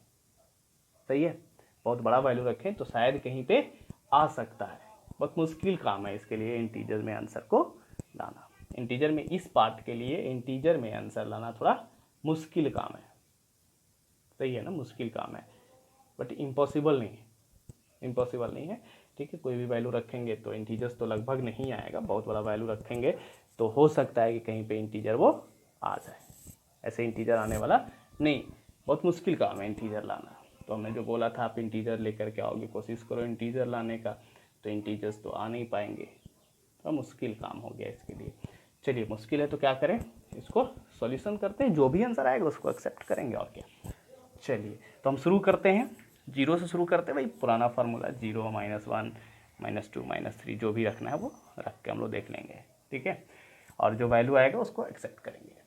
सही है, बहुत बड़ा वैल्यू रखें तो शायद कहीं पे आ सकता है। बहुत मुश्किल काम है इसके लिए इंटीजर में आंसर को लाना, इंटीजर में इस पार्ट के लिए इंटीजर में आंसर लाना थोड़ा मुश्किल काम है, सही है ना, मुश्किल काम है, बट इम्पॉसिबल नहीं है, इम्पॉसिबल नहीं है, ठीक है। कोई भी वैल्यू रखेंगे तो इंटीजर्स तो लगभग नहीं आएगा, बहुत बड़ा वैल्यू रखेंगे तो हो सकता है कि कहीं पे इंटीजर वो आ जाए, ऐसे इंटीजर आने वाला नहीं, बहुत मुश्किल काम है इंटीजर लाना। तो हमने जो बोला था आप इंटीजर लेकर के आओगे, कोशिश करो इंटीजर लाने का, तो इंटीजर्स तो आ नहीं पाएंगे, तो मुश्किल काम हो गया इसके लिए। चलिए मुश्किल है तो क्या करें, इसको सॉल्यूशन करते हैं, जो भी आंसर आएगा उसको एक्सेप्ट करेंगे, और क्या। चलिए तो हम शुरू करते हैं, जीरो से शुरू करते हैं भाई, पुराना फार्मूला 0 -1 -2 -3 जो भी रखना है वो रख के हम लोग देख लेंगे, ठीक है। और जो वैल्यू आएगा उसको एक्सेप्ट करेंगे।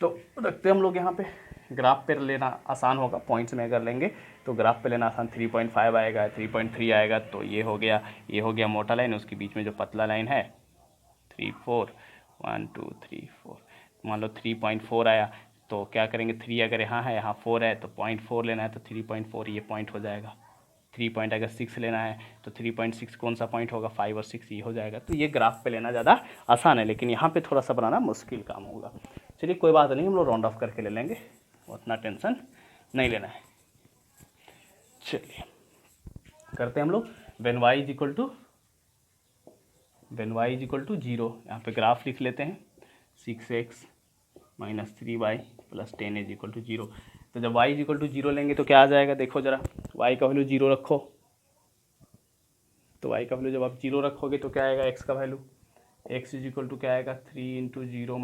तो रखते हम लोग यहाँ पे, ग्राफ पे लेना आसान होगा, पॉइंट्स में अगर लेंगे तो ग्राफ पे लेना आसान, 3.5 आएगा, 3.3 आएगा, तो ये हो गया मोटा लाइन, उसके बीच में जो पतला लाइन है 3 4 1 2 3 4, मान लो 3.4 आया, तो क्या करेंगे, 3 अगर यहाँ है, यहाँ 4 है, तो 0.4 लेना है, तो 3.4 ये पॉइंट हो जाएगा। 3 पॉइंट अगर 6 लेना है तो 3.6 कौन सा पॉइंट होगा, 5 और 6 ये हो जाएगा। तो ये ग्राफ पे लेना ज़्यादा आसान है, लेकिन यहाँ पे थोड़ा सा बनाना मुश्किल काम होगा। चलिए कोई बात नहीं, हम लोग राउंड ऑफ करके ले लेंगे, उतना टेंशन नहीं लेना है। चलिए करते हैं हम लोग, when y is equal to 0, यहाँ पे ग्राफ लिख लेते हैं, 6x - 3y + 10 is equal to 0। तो जब y इज इक्वल टू 0 लेंगे तो क्या आ जाएगा, देखो जरा, y का वैल्यू 0 रखो, तो y का वैल्यू जब आप 0 रखोगे तो क्या आएगा, x का value, x is equal to क्या आएगा, 3 × 0 -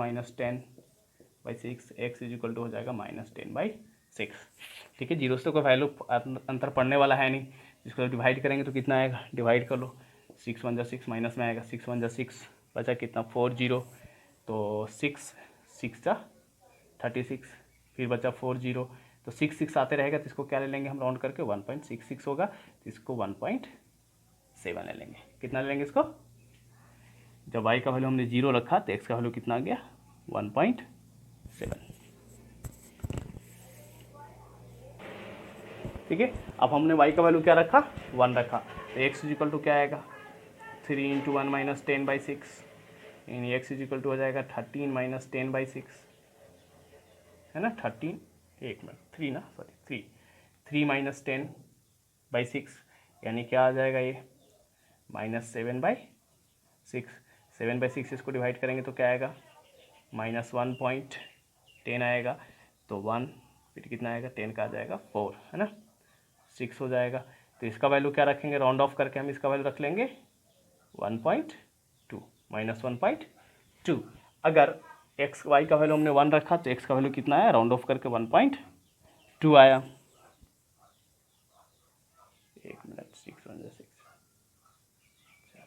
10/6, x इज इक्वल टू हो जाएगा -10/6, ठीक है। 0 से तो कोई वैल्यू अंतर पड़ने वाला है नहीं, इसको डिवाइड करेंगे तो कितना आएगा, डिवाइड कर लो, 6 1 6 माइनस में आएगा, 6 1 6, बचा कितना 4 0, तो 6 6 36, फिर बचा 4 0, तो 6 6 आते रहेगा, तो इसको क्या ले लेंगे हम राउंड करके, 1.66 होगा, तो इसको 1.7 ले लेंगे। कितना ले लेंगे इसको, जब y का वैल्यू हमने 0 रखा तो x का वैल्यू कितना आ गया, 1.7, ठीक है। अब हमने y का वैल्यू क्या रखा, 1 रखा, तो x इज इक्वल टू क्या आएगा, 3 × 1 - 10/6, यानी x इज इक्वल टू हो जाएगा 13 - 10/6, है ना, 13, एक मिनट, 3 ना, सॉरी 3 - 10/6, यानी क्या आ जाएगा ये, -7/6, 7/6 इसको डिवाइड करेंगे तो क्या आएगा, -1.10 आएगा, तो 1 फिर कितना आएगा, 10 का आ जाएगा 4, है ना, 6 हो जाएगा। तो इसका वैल्यू क्या रखेंगे, राउंड ऑफ करके हम इसका वैल्यू रख लेंगे 1.2, -1.2। अगर एक्स वाई का वैल्यू हमने 1 रखा तो एक्स का वैल्यू कितना आया, राउंड ऑफ करके 1.2 आया। एक मिनट, 6 1 6,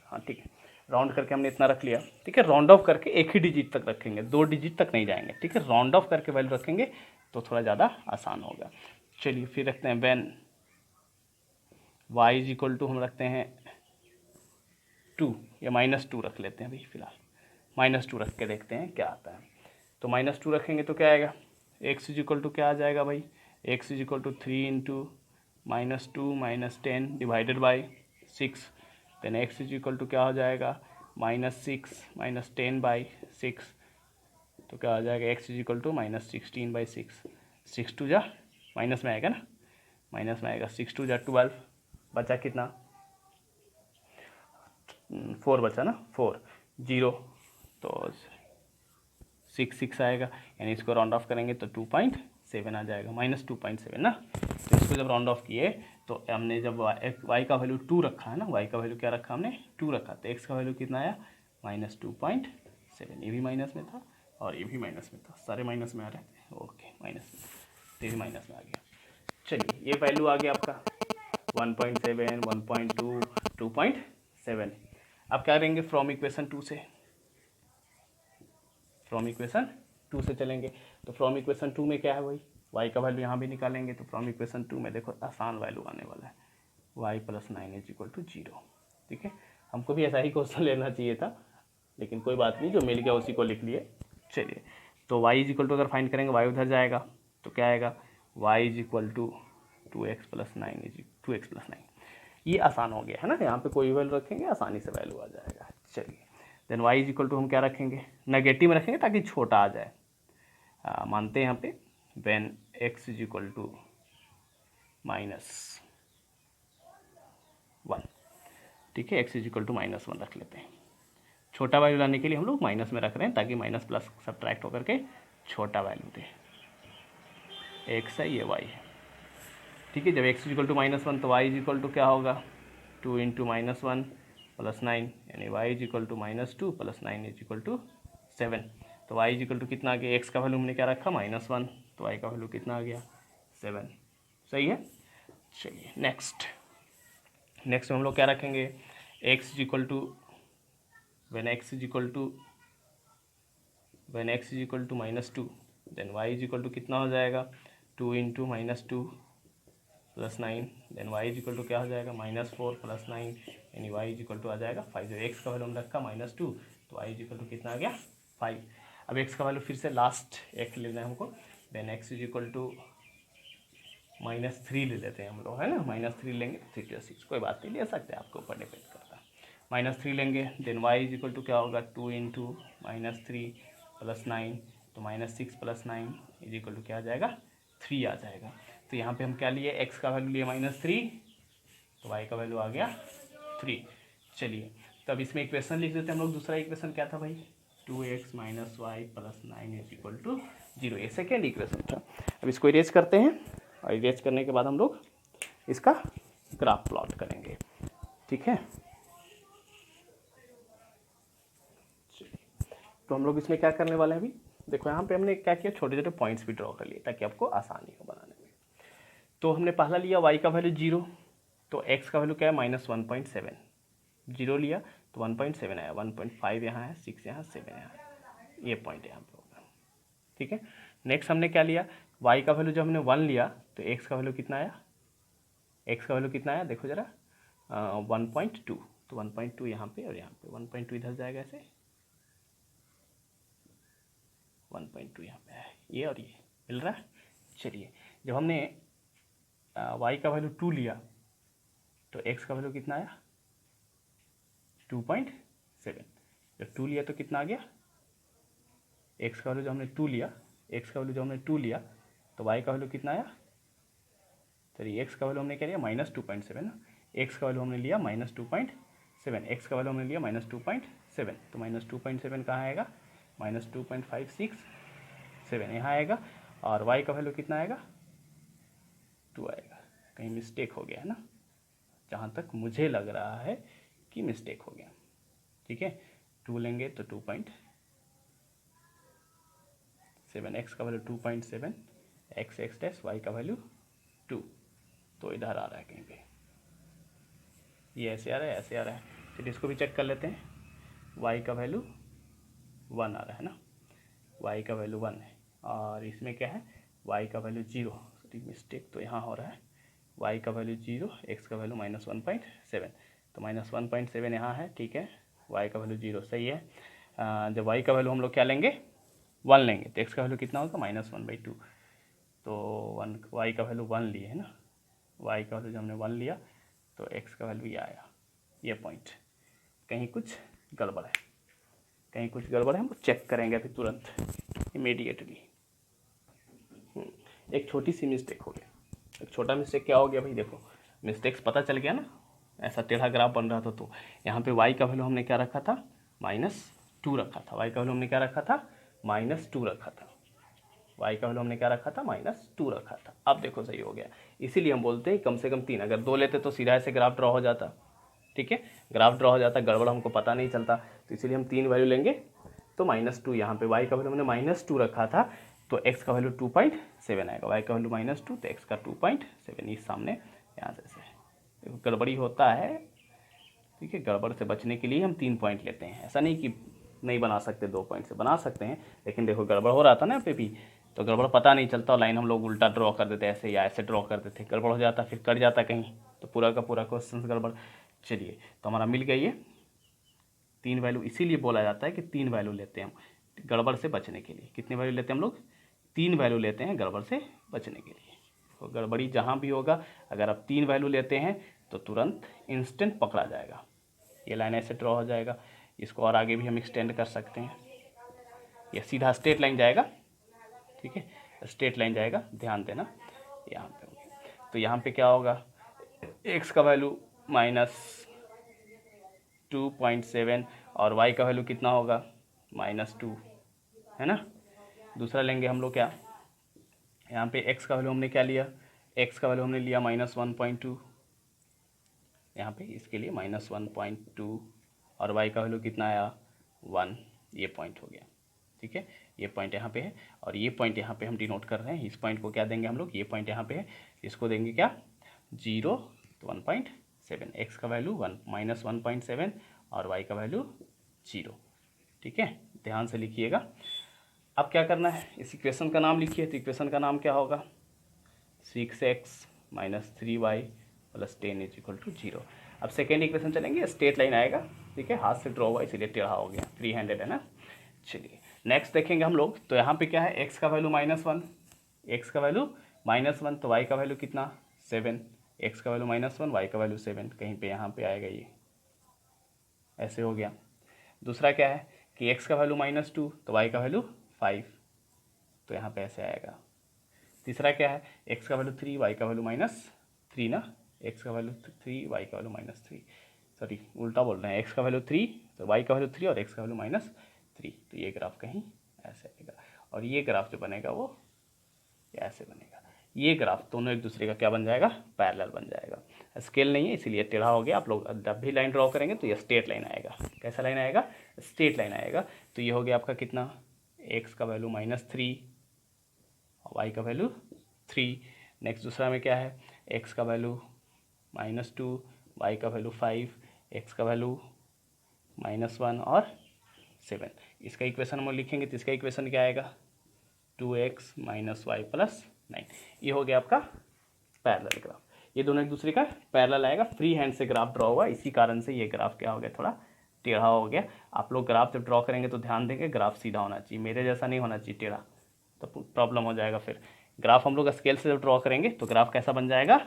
हाँ ठीक है, राउंड करके हमने इतना रख लिया, ठीक है। राउंड ऑफ करके एक ही डिजिट तक रखेंगे, 2 डिजिट तक नहीं जाएंगे, ठीक है। राउंड ऑफ करके वैल्यू रखेंगे तो थोड़ा ज़्यादा आसान होगा। चलिए फिर रखते हैं, when y is equal to हम रखते हैं 2 या -2 रख लेते हैं अभी फ़िलहाल, -2 रख के देखते हैं क्या आता है। तो -2 रखेंगे तो क्या आएगा, एक्स इज इक्वल टू क्या आ जाएगा भाई, x is equal to 3 into -2 -10 divided by 6, then x is equal to क्या हो जाएगा, -6 -10 बाई 6, तो क्या आ जाएगा, x is equal to -16 by 6, 6 टू जा माइनस में आएगा ना, माइनस में आएगा, 6 टू जा 12, बचा कितना 4 बचा ना, 4 0, तो 6 आएगा, यानी इसको राउंड ऑफ करेंगे तो 2.7 आ जाएगा, -2.7 ना। तो इसको जब राउंड ऑफ किए तो हमने जब y का वैल्यू 2 रखा है ना, y का वैल्यू क्या रखा हमने 2 रखा, तो x का वैल्यू कितना आया -2.7, ये भी माइनस में था और ये भी माइनस में था, सारे माइनस में आ रहे थे, ओके माइनस में, तो ये भी माइनस में आ गया। चलिए ये वैल्यू आ गया आपका 1.7 1.2 2.7। अब क्या करेंगे, फ्रॉम इक्वेशन 2 से, फ्रॉम इक्वेशन 2 से चलेंगे, तो फ्रॉम इक्वेशन 2 में क्या है वही y का वैल्यू यहाँ भी निकालेंगे, तो फ्रॉम इक्वेशन 2 में देखो आसान वैल्यू आने वाला है, y + 9 इज इक्वल टू 0, ठीक है। हमको भी ऐसा ही क्वेश्चन लेना चाहिए था, लेकिन कोई बात नहीं, जो मिल गया उसी को लिख लिए। चलिए, तो y इज इक्वल टू अगर फाइंड करेंगे, y उधर जाएगा तो क्या आएगा, y is equal to 2x + 9, ये आसान हो गया है ना, यहाँ पे कोई वैल्यू रखेंगे आसानी से वैल्यू आ जाएगा। चलिए, then y is equal to हम क्या रखेंगे, नेगेटिव में रखेंगे ताकि छोटा आ जाए, मानते हैं यहाँ पे when x is equal to -1, ठीक है, x इज इक्वल टू -1 रख लेते हैं, छोटा वैल्यू लाने के लिए हम लोग माइनस में रख रहे हैं ताकि माइनस प्लस सब्ट्रैक्ट होकर के छोटा वैल्यू दे, x है ये y है, ठीक है। जब x इज इक्वल टू -1 तो y इज इक्वल टू क्या होगा, 2 इंटू -1 + 9, यानी y is equal to -2 + 9 is equal to 7, तो y इज इक्वल टू कितना आ गया, x का वैल्यू हमने क्या रखा -1, तो y का वैल्यू कितना आ गया 7, सही है। चलिए नेक्स्ट में हम लोग क्या रखेंगे, x is equal to when x is equal to -2, then y is equal to कितना हो जाएगा, 2 into -2 + 9, then y is equal to क्या हो जाएगा, -4 + 9, यानी y इज इक्वल टू आ जाएगा 5। जब x का वैल्यू हम रखा -2 तो y इज इक्वल टू कितना आ गया 5। अब x का वैल्यू फिर से लास्ट एक लेना है हमको, then x is equal to -3 ले लेते हैं हम लोग, है ना, -3 लेंगे 3 + 6, कोई बात नहीं ले सकते हैं, आपके ऊपर डिपेंड करता है। -3 लेंगे, then y is equal to क्या होगा, 2 इंटू -3 + 9, तो -6 + 9 इज इक्वल टू क्या आ जाएगा 3 आ जाएगा। तो यहाँ पे हम क्या लिए, x का वैल्यू लिए -3, तो y का वैल्यू आ गया 3। चलिए, तो अब इसमें इक्वेशन लिख देते हैं हम लोग, दूसरा इक्वेशन क्या था भाई, 2x - y + 9 is equal to 0, ये सेकेंड इक्वेशन था। अब इसको इरेज करते हैं, और इरेज करने के बाद हम लोग इसका ग्राफ प्लॉट करेंगे, ठीक है। तो हम लोग इसमें क्या करने वाले हैं अभी, देखो यहाँ पे हमने क्या किया, छोटे छोटे पॉइंट्स भी ड्रॉ कर लिए ताकि आपको आसानी हो बनाने में। तो हमने पहला लिया y का वैल्यू 0, तो x का वैल्यू क्या है -1.7, 0 लिया तो 1.7 आया, 1.5 यहाँ है, 6 यहाँ, 7 यहाँ, ये पॉइंट यहाँ पे होगा, ठीक है। नेक्स्ट हमने क्या लिया, y का वैल्यू जब हमने 1 लिया तो x का वैल्यू कितना आया, x का वैल्यू कितना आया देखो ज़रा 1.2, तो 1.2 यहाँ पे और यहाँ पे 1.2 इधर जाएगा ऐसे, 1.2 यहाँ पे है, ये और ये मिल रहा है। चलिए, जब हमने y का वैल्यू 2 लिया तो x का वैल्यू कितना आया 2.7, जब 2 लिया तो कितना आ गया, x का वैल्यू जो हमने 2 लिया, x का वैल्यू जो हमने 2 लिया तो y का वैल्यू कितना आया, चलिए x का वैल्यू हमने क्या लिया -2.7 ना, x का वैल्यू हमने लिया -2.7, x का वैल्यू हमने लिया -2.7, तो -2.7 कहाँ आएगा, -2.567 यहाँ आएगा, और y का वैल्यू कितना आएगा 2 आएगा, कहीं मिस्टेक हो गया है ना, जहाँ तक मुझे लग रहा है कि मिस्टेक हो गया, ठीक है। 2 लेंगे तो 2.7, x का वैल्यू 2.7, x डैश y का वैल्यू 2, तो इधर आ रहा है कहीं पे, ये ऐसे आ रहा है, ऐसे आ रहा है, चलिए इसको भी चेक कर लेते हैं, y का वैल्यू 1 आ रहा है ना, y का वैल्यू 1 है, और इसमें क्या है y का वैल्यू 0, मिस्टेक तो यहाँ हो रहा है, y का वैल्यू 0, x का वैल्यू -1.7, तो -1.7 यहाँ है, ठीक है। y का वैल्यू 0 सही है। जब y का वैल्यू हम लोग क्या लेंगे 1 लेंगे तो x का वैल्यू कितना होगा -1/2, तो 1 y का वैल्यू 1 लिए है ना, y का वैल्यू जब हमने 1 लिया तो x का वैल्यू ये आया, ये पॉइंट। कहीं कुछ गड़बड़ है, कहीं कुछ गड़बड़ है, हम चेक करेंगे अभी तुरंत इमीडिएटली। एक छोटी सी मिस्टेक हो गई। एक छोटा मिस्टेक क्या हो गया भाई, देखो मिस्टेक्स पता चल गया ना, ऐसा टेढ़ा ग्राफ बन रहा था। तो यहाँ पे y का वैल्यू हमने क्या रखा था -2 रखा था, y का वैल्यू हमने क्या रखा था -2 रखा था, y का वैल्यू हमने क्या रखा था -2 रखा था। अब देखो सही हो गया, इसीलिए हम बोलते हैं कम से कम 3, अगर 2 लेते तो सीधा ऐसे ग्राफ ड्रॉ हो जाता, ठीक है, ग्राफ ड्रॉ हो जाता, गड़बड़ हमको पता नहीं चलता, तो इसीलिए हम 3 वैल्यू लेंगे। तो -2 यहाँ पे y का वैल्यू हमने -2 रखा था, तो x का वैल्यू 2.7 आएगा, y का वैल्यू -2 तो x का 2.7, इस सामने यहाँ से गड़बड़ी होता है, ठीक है। गड़बड़ से बचने के लिए हम 3 पॉइंट लेते हैं, ऐसा नहीं कि नहीं बना सकते, 2 पॉइंट से बना सकते हैं, लेकिन देखो गड़बड़ हो रहा था ना यहाँ पे भी, तो गड़बड़ पता नहीं चलता और लाइन हम लोग उल्टा ड्रॉ कर देते ऐसे या ऐसे ड्रॉ कर देते, गड़बड़ हो जाता, फिर कट जाता कहीं, तो पूरा का पूरा क्वेश्चन गड़बड़। चलिए तो हमारा मिल गई है 3 वैल्यू, इसीलिए बोला जाता है कि 3 वैल्यू लेते हैं हम गड़बड़ से बचने के लिए। कितने वैल्यू लेते हैं हम लोग 3 वैल्यू लेते हैं गड़बड़ से बचने के लिए। तो गड़बड़ी जहाँ भी होगा अगर आप 3 वैल्यू लेते हैं तो तुरंत इंस्टेंट पकड़ा जाएगा, ये लाइन ऐसे ड्रॉ हो जाएगा, इसको और आगे भी हम एक्सटेंड कर सकते हैं, ये सीधा स्ट्रेट लाइन जाएगा, ठीक है, स्ट्रेट लाइन जाएगा, ध्यान देना यहाँ पे। तो यहाँ पे क्या होगा, x का वैल्यू -2.7 और y का वैल्यू कितना होगा -2, है ना। दूसरा लेंगे हम लोग क्या, यहाँ पे x का वैल्यू हमने क्या लिया, x का वैल्यू हमने लिया -1.2, यहाँ पे इसके लिए -1.2 और y का वैल्यू कितना आया 1, ये पॉइंट हो गया, ठीक है। ये पॉइंट यहाँ पे है और ये पॉइंट यहाँ पे हम डिनोट कर रहे हैं, इस पॉइंट को क्या देंगे हम लोग, ये पॉइंट यहाँ पे है, इसको देंगे क्या 0 तो 1.7, x का वैल्यू 1.7 और y का वैल्यू 0, ठीक है, ध्यान से लिखिएगा। अब क्या करना है, इस इक्वेशन का नाम लिखिए, तो इक्वेशन का नाम क्या होगा 6x - 3y + 10 = 0। अब सेकेंड इक्वेशन चलेंगे, स्ट्रेट लाइन आएगा, ठीक है, हाथ से ड्रॉ हुआ इसलिए टेढ़ा हो गया, फ्री हैंडेड है ना। चलिए नेक्स्ट देखेंगे हम लोग, तो यहाँ पे क्या है x का वैल्यू -1, x का वैल्यू -1 तो y का वैल्यू कितना 7, x का वैल्यू -1 y का वैल्यू 7, कहीं पे यहाँ पे आएगा, ये ऐसे हो गया। दूसरा क्या है कि x का वैल्यू -2 तो y का वैल्यू 5, तो यहाँ पे ऐसे आएगा। तीसरा क्या है x का वैल्यू 3 y का वैल्यू -3 ना, x का वैल्यू 3 y का वैल्यू -3, सॉरी उल्टा बोल रहे हैं, x का वैल्यू 3 तो y का वैल्यू 3 और x का वैल्यू -3, तो ये ग्राफ कहीं ऐसे आएगा और ये ग्राफ जो बनेगा वो ऐसे बनेगा। ये ग्राफ दोनों एक दूसरे का क्या बन जाएगा, पैरेलल बन जाएगा। स्केल नहीं है इसीलिए टेढ़ा हो गया, आप लोग जब भी लाइन ड्रॉ करेंगे तो ये स्ट्रेट लाइन आएगा। कैसा लाइन आएगा, स्ट्रेट लाइन आएगा। तो ये हो गया आपका कितना, x का वैल्यू -3 और y का वैल्यू 3। नेक्स्ट दूसरा में क्या है, x का वैल्यू -2 y का वैल्यू 5, x का वैल्यू -1 और 7। इसका इक्वेशन हम लिखेंगे तो इसका इक्वेशन क्या आएगा 2x - y + 9। ये हो गया आपका पैरेलल ग्राफ, ये दोनों एक दूसरे का पैरेलल आएगा, फ्री हैंड से ग्राफ ड्रॉ हुआ, इसी कारण से ये ग्राफ क्या हो गया, थोड़ा टेढ़ा हो गया। आप लोग ग्राफ जब ड्रॉ करेंगे तो ध्यान देंगे ग्राफ सीधा होना चाहिए, मेरे जैसा नहीं होना चाहिए टेढ़ा, तो प्रॉब्लम हो जाएगा। फिर ग्राफ हम लोग स्केल से जब ड्रॉ करेंगे तो ग्राफ कैसा बन जाएगा,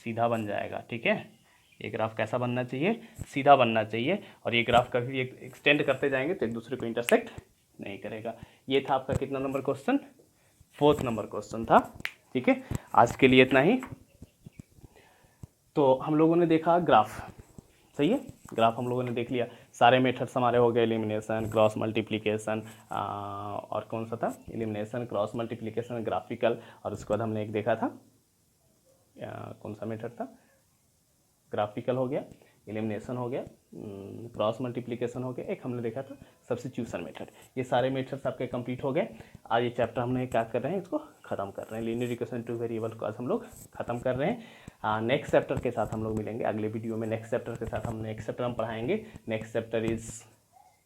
सीधा बन जाएगा, ठीक है। ये ग्राफ कैसा बनना चाहिए, सीधा बनना चाहिए, और ये ग्राफ कभी एक्सटेंड करते जाएंगे तो एक दूसरे को इंटरसेक्ट नहीं करेगा। ये था आपका कितना number question, 4th number question था, ठीक है। आज के लिए इतना ही। तो हम लोगों ने देखा ग्राफ, सही है, ग्राफ हम लोगों ने देख लिया, सारे मेथड्स हमारे हो गए, एलिमिनेशन, क्रॉस मल्टीप्लिकेशन और कौन सा था, एलिमिनेशन, क्रॉस मल्टीप्लिकेशन, ग्राफिकल, और उसके बाद हमने एक देखा था कौन सा मेथड था, ग्राफिकल हो गया, एलिमिनेशन हो गया, क्रॉस मल्टीप्लिकेशन हो गया, एक हमने देखा था सब्स्टिट्यूशन मेथड। ये सारे मेथड्स आपके कंप्लीट हो गए। आज ये चैप्टर हमने क्या कर रहे हैं, इसको ख़त्म कर रहे हैं, लीनियर इक्वेशन टू वेरिएबल को आज हम लोग ख़त्म कर रहे हैं। नेक्स्ट चैप्टर के साथ हम लोग मिलेंगे अगले वीडियो में। नेक्स्ट चैप्टर के साथ हम नेक्स्ट चैप्टर हम पढ़ाएंगे, next chapter is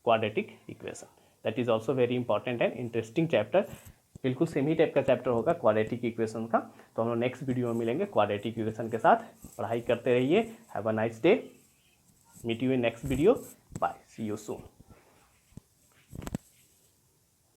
quadratic equation, that is also very important and interesting chapter. बिल्कुल सेम ही टाइप का चैप्टर होगा क्वाड्रेटिक इक्वेशन का। तो हम लोग नेक्स्ट वीडियो में मिलेंगे क्वाड्रेटिक इक्वेशन के साथ। पढ़ाई करते रहिए। Have a nice day. Meet you in next video. Bye, see you soon.